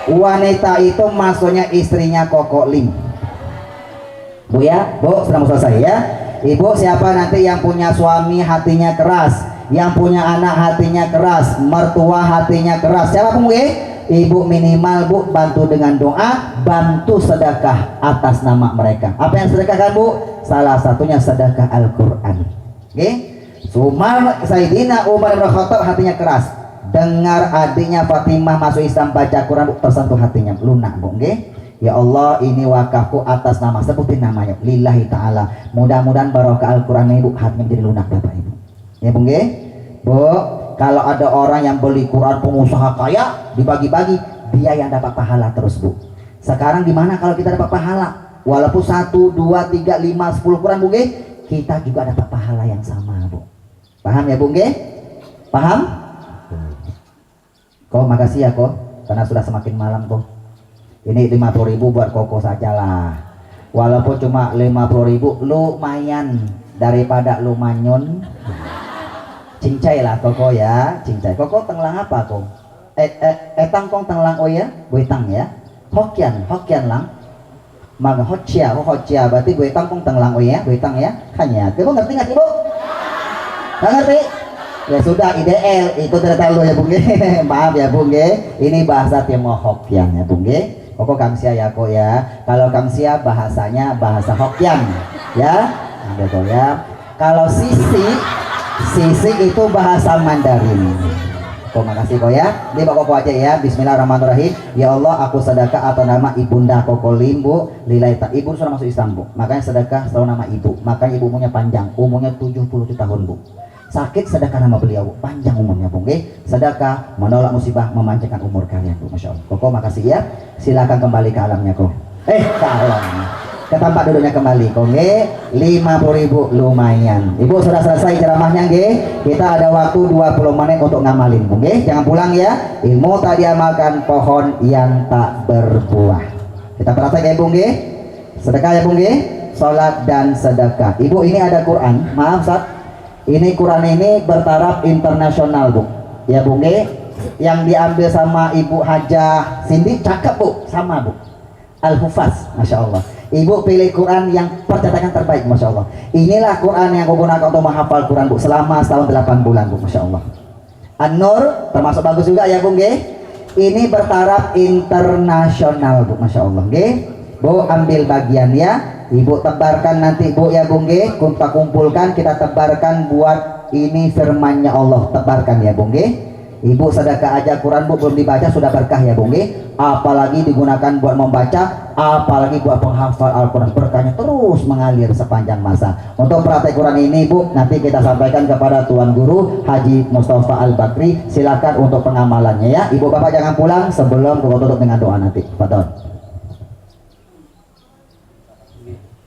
Wanita itu maksudnya istrinya koko lim. Bu ya, bu sudah mau selesai ya. Ibu siapa nanti yang punya suami hatinya keras, yang punya anak hatinya keras, mertua hatinya keras, siapa pun bu? Ibu minimal bu bantu dengan doa, bantu sedekah atas nama mereka. Apa yang sedekahkan bu? Salah satunya sedekah Al-Quran. Oke? Umar Sayyidina Umar bin Khattab hatinya keras. Dengar adiknya Fatimah masuk Islam baca Quran bu, tersentuh hatinya, lunak bu. Oke? Ya Allah, ini wakafku atas nama, sebutin namanya, lillahi ta'ala. Mudah-mudahan barokah Al-Quran ini bu, hatinya menjadi lunak bapak ibu. Ya bu, bu. Kalau ada orang yang beli Quran pengusaha kaya dibagi-bagi, dia yang dapat pahala terus bu. Sekarang gimana kalau kita dapat pahala? Walaupun 1, 2, 3, 5, 10 Quran bu, kita juga dapat pahala yang sama bu. Paham ya bu? Paham? Kok makasih ya kok, karena sudah semakin malam kok. Ini 50.000 buat koko sajalah. Walaupun cuma 50.000 lumayan daripada lu manyun. Cincai lah koko ya, cincai. Koko tenglang apa kok? Etang kong tenglang oh ya, buetang ya. Hokian lang. Maga hocia berarti buetang kong tenglang oh ya, buetang ya. Hanya, kamu ngerti nggak sih bu? Nggak ngerti? Ya sudah, IDL itu tidak terlalu ya bung. Maaf ya bung. Ini bahasa Timur Hokian ya bung. Koko Kangsia ya kok ya. Kalau Kangsia bahasanya bahasa Hokian ya. Ada kok ya. Kalau Sisi itu bahasa Mandarin. Kok makasih kok ya. Ini Pak Koko aja ya. Bismillahirrahmanirrahim. Ya Allah, aku sedekah atau nama ibunda Koko Limbu lillahi ta'ala. Ibu sudah masuk Islam bu. Makanya sedekah selalu nama ibu. Makanya ibu umurnya panjang. Umurnya 77 tahun bu. Sakit sedekah nama beliau bu. Panjang umurnya bu. Sedekah menolak musibah, memanjangkan umur kalian bu. Masya Allah. Koko makasih ya. Silakan kembali ke alamnya kok. Ke alamnya. Ke tempat duduknya kembali kok 50.000 lumayan. Ibu sudah selesai ceramahnya kita ada waktu 20 menit untuk ngamalin bu. Jangan pulang ya. Ilmu tak diamalkan, pohon yang tak berbuah. Kita praktek ya bu. Sedekah ya bu. Sholat dan sedekah. Ibu ini ada Quran, maaf Ustaz, ini Quran ini bertaraf internasional bu ya bu. Yang diambil sama Ibu Hajah Cindy cakep bu, sama bu, Al-Hufaz, Masya Allah. Ibu pilih Quran yang percetakan terbaik, Masya Allah. Inilah Quran yang aku gunakan untuk menghafal Quran bu, selama setahun 8 bulan bu, Masya Allah. An-Nur termasuk bagus juga ya bu. Ini bertaraf internasional bu, Masya Allah. Bu ambil bagian ya. Ibu tebarkan nanti bu ya bu. Kita kumpulkan, kita tebarkan buat ini firmannya Allah, tebarkan ya bu. Ibu sedekah aja Quran bu, belum dibaca sudah berkah ya bu. Apalagi digunakan buat membaca, apalagi buat penghafal Al-Quran, berkahnya terus mengalir sepanjang masa. Untuk praktek Quran ini bu, nanti kita sampaikan kepada Tuan Guru Haji Mustafa Al-Bakri. Silakan untuk pengamalannya ya. Ibu bapak jangan pulang sebelum kita tutup dengan doa nanti. Betul.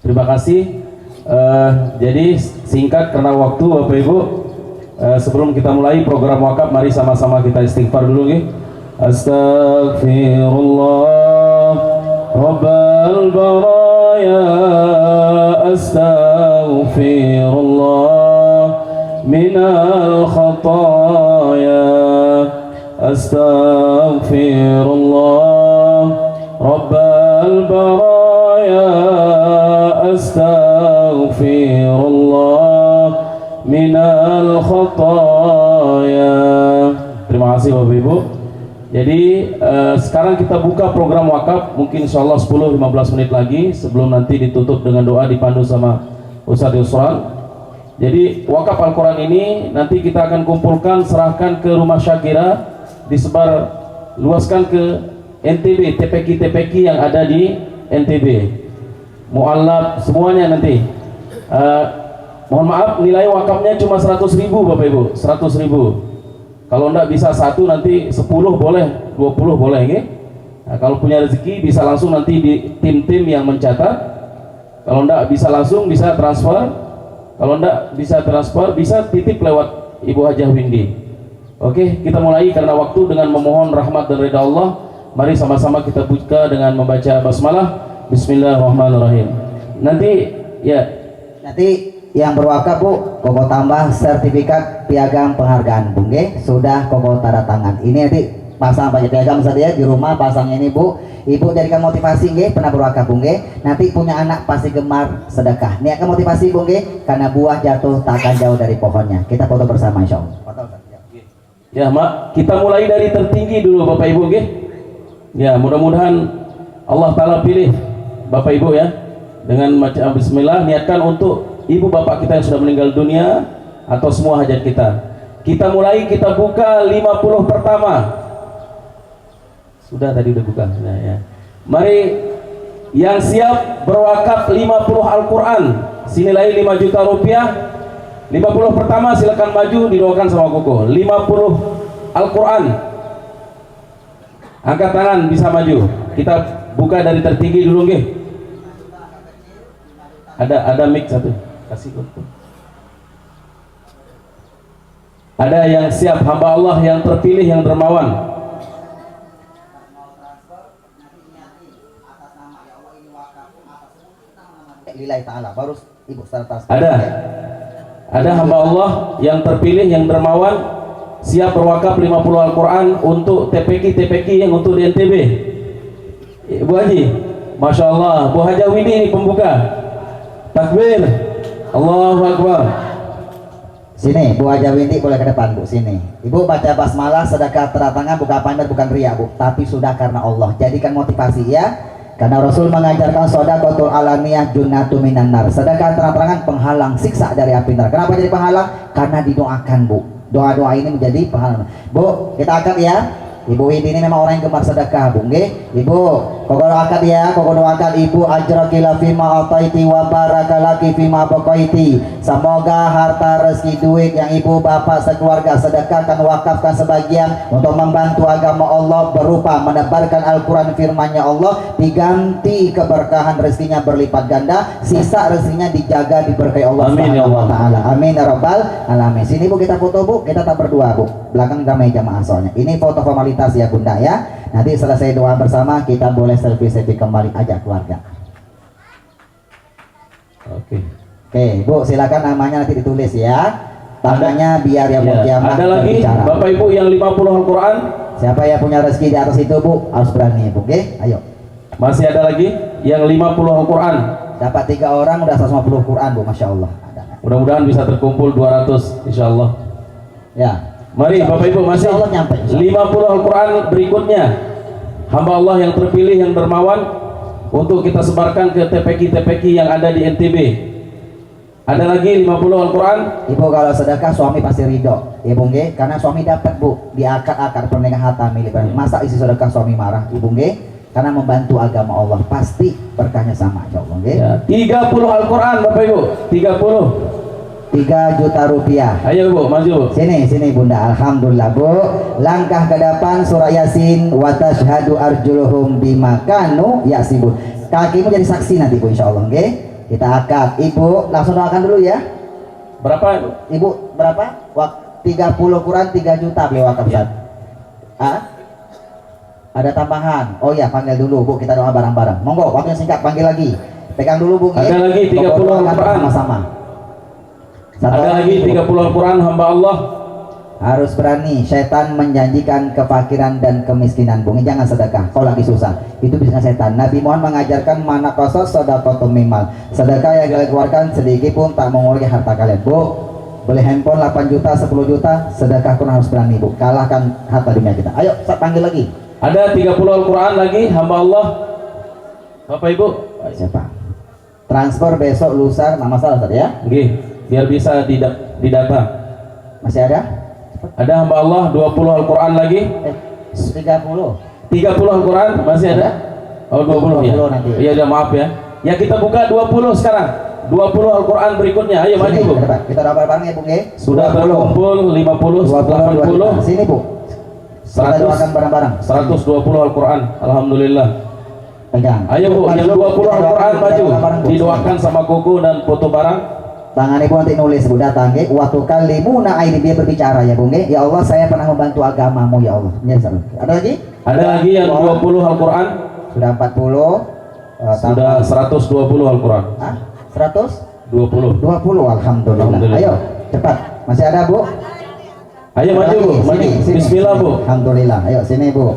Terima kasih. Jadi singkat karena waktu Bapak Ibu, Sebelum kita mulai program wakaf, mari sama-sama kita istighfar dulu nggih. Astaghfirullah Rabbal baraya, astaghfirullah minal khataya, astaghfirullah Rabbal baraya, astaghfirullah minal khataya. Terima kasih Bapak Ibu. Jadi sekarang kita buka program wakaf, mungkin insyaallah 10-15 menit lagi sebelum nanti ditutup dengan doa dipandu sama Ustadz Yusran. Jadi wakaf Al-Quran ini nanti kita akan kumpulkan, serahkan ke rumah Syakira, disebar luaskan ke NTB, TPQ yang ada di NTB, mu'allaf semuanya nanti. Mohon maaf, nilai wakafnya cuma 100.000 Bapak Ibu, 100.000. Kalau enggak bisa satu, nanti 10 boleh, 20 boleh nggih. Nah, kalau punya rezeki bisa langsung nanti di tim-tim yang mencatat. Kalau enggak bisa langsung, bisa transfer. Kalau enggak bisa transfer, bisa titip lewat Ibu Hajah Windy. Oke, kita mulai karena waktu dengan memohon rahmat dan ridha Allah. Mari sama-sama kita buka dengan membaca basmalah. Bismillahirrahmanirrahim. Nanti yang berwakaf Bu, Koko tambah sertifikat piagam penghargaan Bu nggih, sudah Koko tanda tangan. Ini nanti pasang pakai piagam saja di rumah, pasang ini Bu. Ibu jadikan motivasi nggih, pernah berwakaf Bu nggih. Nanti punya anak pasti gemar sedekah. Ini akan motivasi Bu nggih, karena buah jatuh tak akan jauh dari pohonnya. Kita foto bersama insyaallah. Ya, Mak, kita mulai dari tertinggi dulu Bapak Ibu nggih. Ya, mudah-mudahan Allah taala pilih Bapak Ibu ya. Dengan macam bismillah niatkan untuk ibu bapak kita yang sudah meninggal dunia atau semua hajat kita. Kita mulai, kita buka 50 pertama. Sudah tadi udah buka. Nah, ya. Mari yang siap berwakaf 50 Al-Quran senilai 5 juta rupiah. 50 pertama silakan maju, didoakan sama Koko. 50 Al-Quran. Angkat tangan bisa maju. Kita buka dari tertinggi dulu nggih. Ada mic satu. Kasih Koko. Ada yang siap, hamba Allah yang terpilih, yang dermawan. Lillahi ta'ala, baru Ibu serta. Ada hamba Allah yang terpilih, yang dermawan, siap berwakaf 50 Al-Quran untuk TPQ yang untuk di NTB. Bu Haji, Masya Allah, Bu Hajah Windy ini pembuka. Takbir, Allahu Akbar. Sini Bu Hajah Windy boleh ke depan Bu, sini. Ibu baca basmalah, sedekah teratangan, bukan pamer, bukan ria Bu, tapi sudah karena Allah. Jadikan motivasi ya. Karena Rasul mengajarkan sedekahul alaniyah junnatu minan nar. Sedekah terang-terangan penghalang siksa dari api neraka. Kenapa jadi penghalang? Karena didoakan Bu. Doa-doa ini menjadi penghalang. Bu, kita angkat ya. Ibu Windy ini memang orang yang gemar sedekah Bu nggih. Ibu, Koko doakan ya, Koko doakan Ibu ajrakila fima ataiti wa barakalaki fima baqaiti. Semoga harta rezeki duit yang Ibu bapak sekeluarga sedekahkan, wakafkan sebagian untuk membantu agama Allah berupa menebarkan Al-Quran firman-Nya Allah, diganti keberkahan rezekinya berlipat ganda, sisa rezekinya dijaga diberkahi Allah Subhanahu wa taala. Amin ya rabbal alamin. Sini Bu, kita foto Bu, kita tak berdua Bu. Belakang ramai jamaah soalnya. Ini foto formalitas ya Bunda ya. Nanti selesai doa bersama kita boleh selfie kembali ajak keluarga. Oke. Bu, silakan namanya nanti ditulis ya. Tandanya biar yang mau kiamat. Ada lagi berbicara. Bapak Ibu yang 50 Al-Quran. Siapa yang punya rezeki di atas itu Bu, harus berani Bu. Oke, ayo. Masih ada lagi yang 50 Al-Quran. Dapat 3 orang udah 150 Quran Bu, Masya Allah. Mudah-mudahan bisa terkumpul 200 insya Allah. Ya. Mari Bapak Ibu, masih Allah nyampe, 50 Al-Quran berikutnya. Hamba Allah yang terpilih, yang dermawan, untuk kita sebarkan ke TPQ yang ada di NTB. Ada lagi 50 Al-Quran. Ibu kalau sedekah suami pasti ridho Ibu nggih, karena suami dapat Bu di akar-akar pernikahan harta milik. Masa isi sedekah suami marah Ibu nggih, karena membantu agama Allah pasti berkahnya sama insyaallah nggih. Ya, 30 Al-Quran Bapak Ibu, 3 juta rupiah. Ayo Bu, maju. Sini Bunda. Alhamdulillah Bu. Langkah ke depan surah Yasin, wa tashhadu arjuluhum bima kanu yaksibun. Kakimu jadi saksi nanti Bu insyaallah nggih. Kita akad. Ibu langsung doakan dulu ya. Berapa? Ibu berapa? 30 Quran 3 juta beli wakaf Ustaz. Ah? Ada tambahan. Oh ya, panggil dulu Bu, kita doa bareng-bareng. Monggo, waktunya singkat, panggil lagi. Pegang dulu Bu. Ada lagi 30 Al-Quran sama-sama. Ada lagi 30 Al-Quran hamba Allah. Harus berani. Setan menjanjikan kefakiran dan kemiskinan Bu. Jangan sedekah kalau lagi susah. Itu bisa setan. Nabi Muhammad mengajarkan mana qasas sedekah mimal. Sedekah yang kalian keluarkan sedikit pun tak mengurangi harta kalian Bu. Beli handphone 8 juta, 10 juta, sedekah pun harus berani Bu. Kalahkan harta dunia kita. Ayo, saya panggil lagi. Ada 30 Al-Quran lagi hamba Allah. Bapak Ibu. Siapa? Transfer besok lusa, nggak masalah Ustaz ya. Oke, biar bisa didata. Masih ada? Ada hamba Allah 20 Al-Quran lagi. 30. 30 Al-Quran masih ada? Oh 20 ya. 20 nanti. Iya udah maaf ya. Ya kita buka 20 sekarang. 20 Al-Quran berikutnya. Ayo maju Bu. Kita doa bareng ya Bu. Sudah terkumpul 50, 80, sini Bu. Kita 100, doakan bareng-bareng. 120 Al-Quran. Alhamdulillah. Pegang. Ayo Bu, yang 20 Al-Quran maju. Didoakan sama koko dan foto barang. Tangan ibu nanti nulis Bu, datang ke waktu kalimuna aini dia berbicara ya Bu. Ya Allah, saya pernah membantu agamamu ya Allah. Ya, ada lagi? Ada lagi yang 20 Al-Quran. Sudah 40. Sudah 120 Al-Quran. 120. 20. Alhamdulillah. Ayo cepat. Masih ada Bu? Ayo maju Bu. Maju. Bismillah Bu. Alhamdulillah. Ayo sini Bu.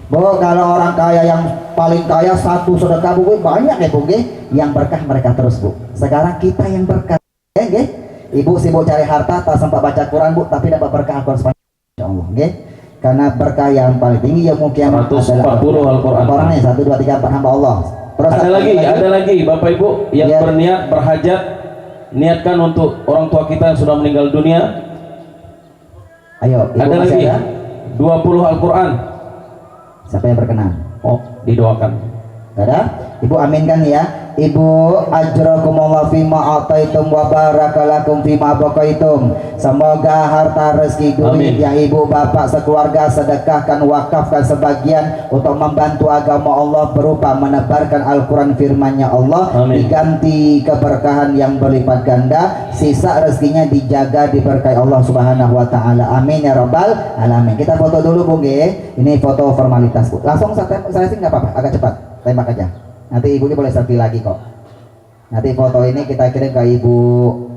Bu, kalau orang kaya yang paling kaya satu sedekah Bu, banyak ya Bu, yang berkah mereka terus Bu. Sekarang kita yang berkah, ya, Ibu sibuk cari harta, tak sempat baca Quran Bu, tapi dapat berkah Al-Quran Insya Allah, karena berkah yang paling tinggi yang mungkin 140 Al-Quran. Orangnya 1, 2, 3, 4 hamba Allah. Terus ada lagi Bapak Ibu yang Ya. berniat berhajat, niatkan untuk orang tua kita yang sudah meninggal dunia. Ayo, Ibu Ada masih lagi ada? 20 Al-Quran. Siapa yang berkenan? Oh, didoakan. Ada? Ibu aminkan ya. Ibu ajrakumullah fima ataitum wa barakalakum fima baqaitum. Semoga harta rezeki duit Amin. yang ibu bapak sekeluarga sedekahkan, wakafkan sebagian untuk membantu agama Allah berupa menebarkan Al-Quran firman-Nya Allah. Amin. Diganti keberkahan yang berlipat ganda, sisa rezekinya dijaga diberkahi Allah Subhanahu wa taala. Amin ya rabbal alamin. Kita foto dulu Bu. Ini foto formalitas Bu. Langsung saya sih nggak apa-apa, agak cepat. Tembak aja. Nanti ibunya boleh selfie lagi kok. Nanti foto ini kita kirim ke Ibu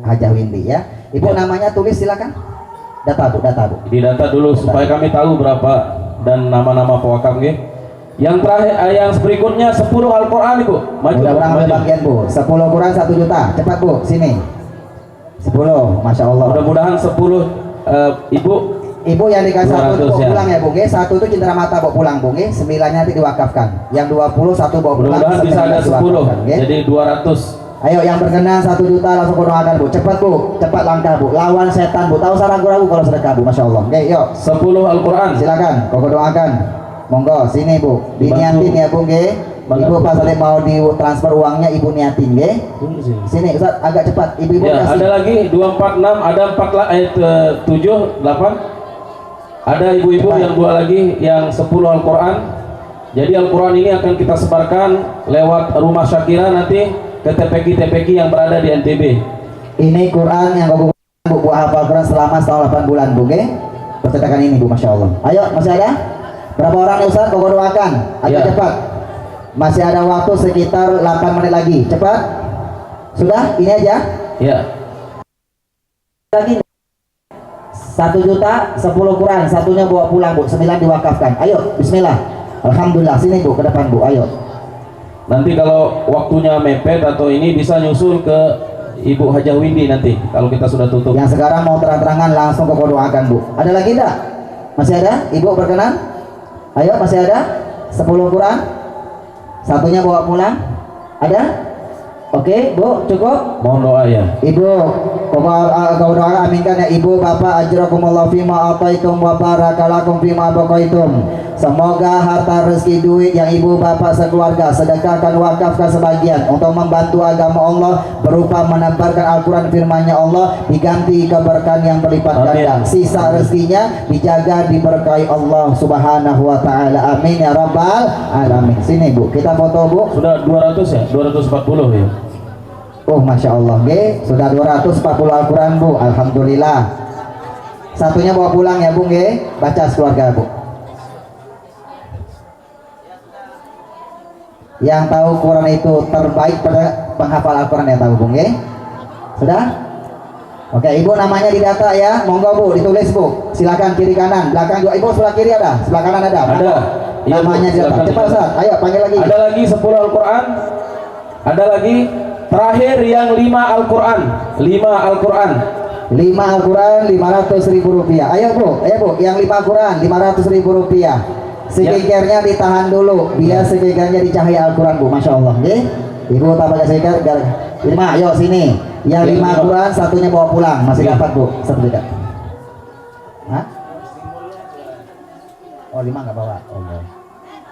Hajah Windy ya. Ibu Ya. namanya tulis silakan. Data Bu. Didata dulu supaya kami tahu berapa dan nama-nama pewakaf nggih. Yang terakhir, yang berikutnya 10 Al-Quran Ibu. Maju. Mudah-mudahan maju. bagian Bu. 10 Quran 1 juta. Cepat Bu, sini. 10, Masya Allah. Mudah-mudahan 10 Ibu. Ibu yang dikasih 1 itu 200 ya. pulang ya Bu. 1 itu cindera mata bawa pulang Bu. 9-nya nanti diwakafkan. Yang 20 1 bawa pulang. Mudah-mudahan bisa ada 10. Diwakafkan, Jadi 200. Ayo yang berkenan 1 juta langsung doakan Bu. Cepat Bu, cepat langkah Bu. Lawan setan Bu. Tahu sarang ragu kalau sedekah Bu. Masya Allah. Oke, yuk. 10 Al-Quran. Silakan, koko doakan. Monggo, sini Bu. Diniatin ya Bu, Ibu pas tadi mau ditransfer uangnya Ibu niatin, Sini Ustaz, agak cepat. Ibu-ibu Ya, kasih. ada lagi 246, ada 7, 8. Ada ibu-ibu yang 2 lagi yang 10 Al-Quran. Jadi Al-Quran ini akan kita sebarkan lewat rumah Syakira nanti ke TPQ yang berada di NTB. Ini Quran yang Bu hafal Quran selama 8 bulan Bu, percetakan ini Bu, Masya Allah. Ayo, masih ada? Berapa orang nih Ustaz? Koko doakan. Agak Ya. cepat. Masih ada waktu sekitar 8 menit lagi. Cepat. Sudah? Ini aja. Ya. Lagi 1 juta 10 Quran, satunya bawa pulang Bu, 9 diwakafkan. Ayo, bismillah. Alhamdulillah, sini Bu, ke depan Bu, ayo. Nanti kalau waktunya mepet atau ini bisa nyusul ke Ibu Hajah Windy nanti kalau kita sudah tutup. Yang sekarang mau terang-terangan langsung koko doakan Bu. Ada lagi enggak? Masih ada? Ibu berkenan? Ayo, masih ada? 10 Quran, satunya bawa pulang. Ada? Oke Bu, cukup? Mohon doa ya. Ibu, kau doa aminkan ya Ibu, Bapak ajrakumullah fima ataitum wa barakalakum fima baqaitum. Semoga harta rezeki duit yang Ibu Bapak sekeluarga sedekahkan, wakafkan sebagian untuk membantu agama Allah berupa menebarkan Al-Quran firman-Nya Allah, diganti keberkahan yang berlipat ganda. Sisa rezekinya dijaga diberkahi Allah Subhanahu wa taala. Amin ya rabbal alamin. Sini Bu, kita foto Bu. Sudah 200 ya? 240 ya. Oh Masya Allah, sudah 240 Al-Quran Bu, Alhamdulillah. Satunya bawa pulang ya Bung ya. Baca sekeluarga Bu. Yang tahu Quran itu terbaik pada penghafal Al-Quran ya tahu Bung ya. Sudah? Oke, Ibu namanya didata ya. Monggo Bu, ditulis Bu. Silakan kiri kanan, belakang juga. Ibu sebelah kiri ada, sebelah kanan ada. Ada. Iya, Namanya Bu, didata. silakan Cepat didata. Ustaz. Ayo panggil lagi. Ada lagi 10 Al-Quran. Ada lagi terakhir yang 5 Al-Quran. 5 Al-Quran. 5 Al-Quran 500.000 rupiah. Ayo Bu, yang 5 Al-Quran 500.000 rupiah. Skincare-nya ditahan dulu, biar skincare-nya di cahaya Al-Quran Bu, Masya Allah. Oke? Ibu tak pakai skincare, 5, ayo sini. Yang 5 Al-Quran satunya bawa pulang, masih dapat Bu, satu tidak. Hah? Oh 5 nggak bawa.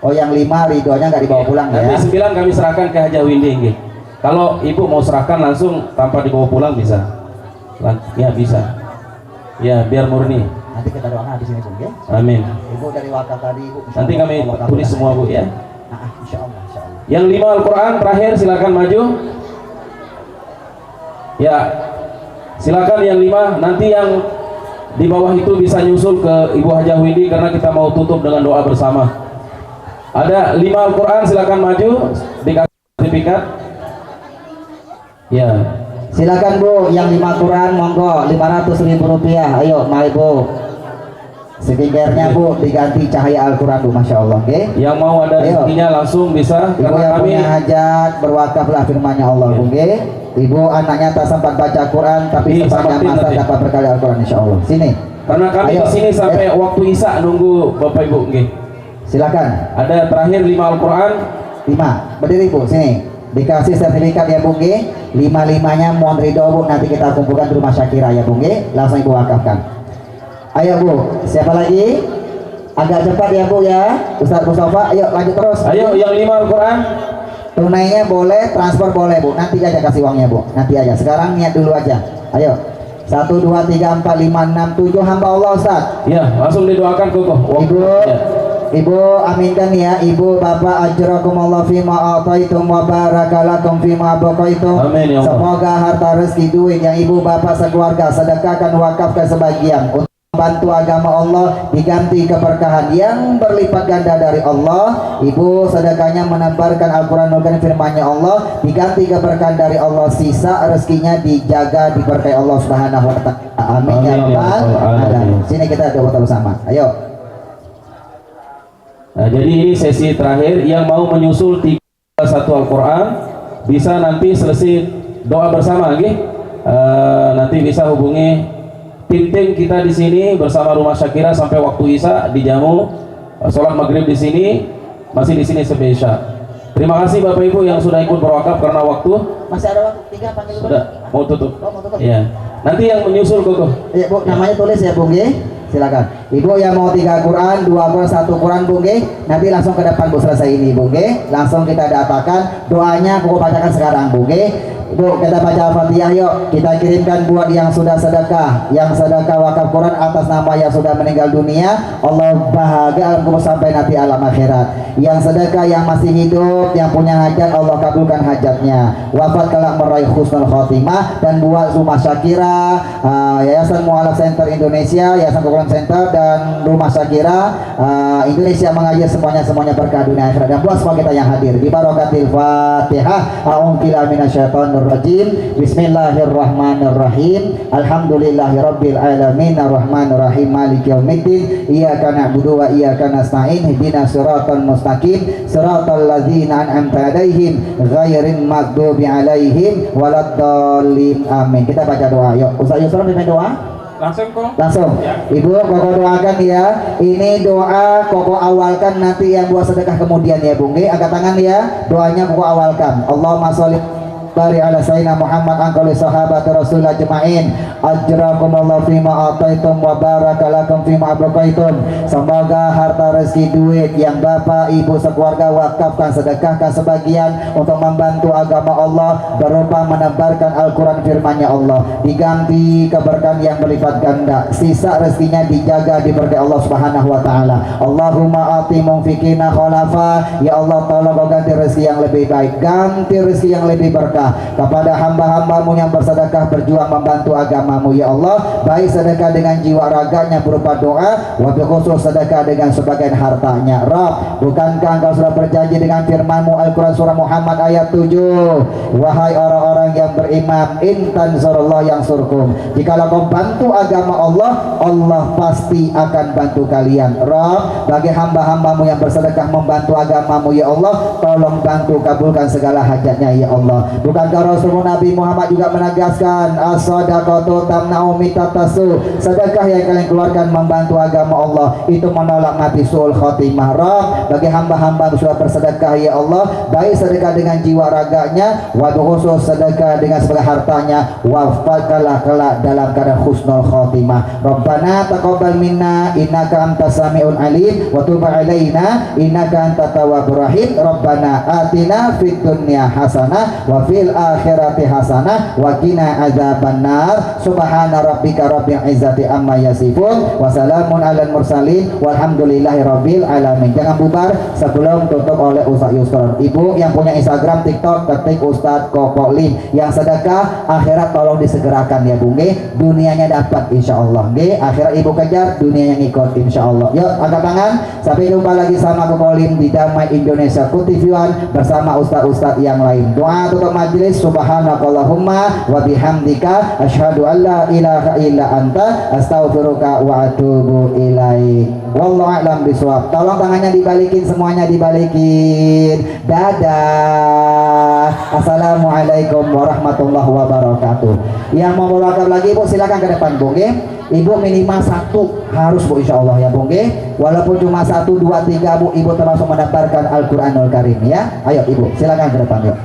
Oh yang 5 ridhonya nggak dibawa pulang ya. Nanti 9 kami serahkan ke Haja Windy nggih. Kalau Ibu mau serahkan langsung tanpa dibawa pulang bisa. Ya bisa. Ya biar murni. Nanti kita doakan habis ini Bu, ya. Amin. Ibu dari wakaf tadi Bu. Nanti kami tulis semua Bu ya. Insya Allah, insya Allah. Yang 5 Al-Quran terakhir silakan maju. Ya, silakan yang 5. Nanti yang di bawah itu bisa nyusul ke Ibu Haja Windy karena kita mau tutup dengan doa bersama. Ada 5 Al-Quran silakan maju dikasih sertifikat. Ya. Silakan Bu, yang 5 Quran monggo 500.000 rupiah. Ayo, mari Bu. Skincare-nya Bu diganti cahaya Al-Quran Bu, Masya Allah. Oke? Yang mau ada rezekinya langsung bisa. Ibu Karena yang kami punya hajat berwakaflah firman-Nya Allah. Oke? Ibu anaknya tak sempat baca Quran tapi sepanjang masa nanti dapat berkali Al-Quran Insya Allah. Sini. Karena kami Ayo. di sini sampai waktu Isya nunggu Bapak Ibu. Nggih. Silakan. Ada terakhir 5 Al-Quran. 5. Berdiri Bu, sini. Dikasih sertifikat ya Bu. 5-5-nya mohon ridho Bu, nanti kita kumpulkan di rumah Syakira ya Bu. Langsung Ibu wakafkan. Ayo Bu, siapa lagi? Agak cepat ya Bu ya. Ustaz Mustafa, ayo lanjut terus. Ayo yang 5 Al-Quran. Tunainya boleh, transfer boleh Bu. Nanti aja kasih uangnya Bu. Nanti aja. Sekarang niat dulu aja. Ayo. 1, 2, 3, 4, 5, 6, 7 hamba Allah Ustaz. Ya, langsung didoakan Koko. Ibu, Ya. Ibu aminkan ya. Ibu Bapak ajrakumullah fima ataitum wa barakalakum fima abaqaitum. Amin ya Allah. Semoga harta rezeki duit yang Ibu Bapak sekeluarga sedekahkan wakafkan sebagian untuk membantu agama Allah diganti keberkahan yang berlipat ganda dari Allah. Ibu sedekahnya menebarkan Al-Quranul Karim firman-Nya Allah diganti keberkahan dari Allah, sisa rezekinya dijaga diberkahi Allah Subhanahu wa taala. Amin ya rabbal alamin. Sini kita doa bersama. Ayo. Nah, jadi ini sesi terakhir yang mau menyusul 31 Al-Quran bisa nanti selesai doa bersama lagi. Nanti bisa hubungi tim-tim kita di sini bersama Rumah Syakira sampai waktu Isya dijamu sholat maghrib di sini, masih di sini sampai Isya. Terima kasih Bapak Ibu yang sudah ikut berwakaf karena waktu. Masih ada waktu 3 panggil Sudah mau tutup. Oh, mau tutup. Iya. Nanti yang menyusul Koko. Iya Bu, namanya tulis ya Bu. Silakan. Ibu yang mau 3 Quran, 2 Quran, 1 Quran Bu. Nanti langsung ke depan Bu selesai ini Bu. Langsung kita datakan doanya Bu bacakan sekarang Bu. Bu, kita baca Al-Fatihah yuk. Kita kirimkan buat yang sudah sedekah, yang sedekah wakaf Quran atas nama yang sudah meninggal dunia. Allah bahagia alam kubur sampai nanti alam akhirat. Yang sedekah yang masih hidup, yang punya hajat Allah kabulkan hajatnya. Wafat kelak meraih husnul khotimah. Dan buat Rumah Syakira, Yayasan Mu'alaf Center Indonesia, Yayasan Quran Center dan Rumah Syakira Indonesia mengajar semuanya berkah dunia akhirat. Dan buat semua kita yang hadir di barakatil Fatihah. A'udzubillahi minasyaitonir rajim. Bismillahirrahmanirrahim. Alhamdulillahirabbil alamin arrahmanirrahim maliki yaumiddin. Iyyaka na'budu wa iyyaka nasta'in. Ihdinas siratal mustaqim. Siratal ladzina an'amta 'alaihim ghairil maghdubi 'alaihim waladdallin. Amin. Kita baca doa. Yuk, Ustaz Yusron pimpin doa. Langsung kok. Langsung. Ya. Ibu Koko doakan ya. Ini doa Koko awalkan nanti yang buat sedekah kemudian ya Bung. Angkat tangan ya. Doanya Koko awalkan. Allahumma sholli bari ala sayyidina Muhammad angkali sahabat Rasul ajma'in. Ajrakumullah fima ataitum wa barakalakum fima abaqaitum. Semoga harta rezeki duit yang Bapak Ibu sekeluarga wakafkan sedekahkan sebagian untuk membantu agama Allah berupa menebarkan Al-Quran firman-Nya Allah diganti keberkahan yang berlipat ganda, sisa rezekinya dijaga diberkahi Allah Subhanahu wa taala. Allahumma ati mungfikina khalafa. Ya Allah tolong kau ganti rezeki yang lebih baik, ganti rezeki yang lebih berkah. Alhamdulillah kepada hamba-hambamu yang bersedekah berjuang membantu agamamu ya Allah, baik sedekah dengan jiwa raganya berupa doa, wabil khusus sedekah dengan sebagian hartanya. Rabb, bukankah engkau sudah berjanji dengan firman-Mu Al-Quran surah Muhammad ayat 7, wahai orang-orang yang beriman, in tansurullah yang surkum, jikalau kau bantu agama Allah, Allah pasti akan bantu kalian. Rabb, bagi hamba-hambamu yang bersedekah membantu agamamu ya Allah, tolong bantu kabulkan segala hajatnya ya Allah. Bukankah Rasulullah Nabi Muhammad juga menegaskan as-sadaqatu tamna'u mitatasu, sedekah yang kalian keluarkan membantu agama Allah itu menolak mati suul khotimah. Rabb, bagi hamba-hamba sudah bersedekah ya Allah, baik sedekah dengan jiwa raganya, wabil khusus sedekah dengan segala hartanya, wafaqalah kelak dalam keadaan husnul khotimah. Rabbana taqabbal minna innaka antas samiul alim wa tub alaina innaka antat tawwabur rahim. Rabbana atina fid dunya hasanah wa fil akhirati hasanah wa qina adzabannar. Subhana rabbika rabbil izzati amma yasifun wa salamun alal mursalin walhamdulillahi rabbil alamin. Jangan bubar sebelum tutup oleh Ustaz Yusron. Ibu yang punya Instagram, TikTok, ketik Ustaz Koko Lim. Yang sedekah akhirat tolong disegerakan ya Bu nggih, dunianya dapat insyaallah nggih, akhirat ibu kejar, dunia yang ikut insyaallah. Yuk angkat tangan, sampai jumpa lagi sama Koko Lim di Damai Indonesia Kutiviwan bersama ustaz-ustaz yang lain. Doa tutup majelis, subhanakallahumma wa bihamdika asyhadu an la ilaha illa anta astaghfiruka wa atubu ilaik. Wallahu a'lam bishawab. Tolong tangannya dibalikin, semuanya dibalikin. Dadah. Assalamualaikum warahmatullahi wabarakatuh. Yang mau berwakaf lagi Bu silakan ke depan Bu nggih. Ibu minimal 1 harus Bu insyaallah ya Bu nggih. Walaupun cuma 1, 2, 3 Bu, ibu termasuk mendaftarkan Al-Qur'anul Karim ya. Ayo Ibu silakan ke depan yuk.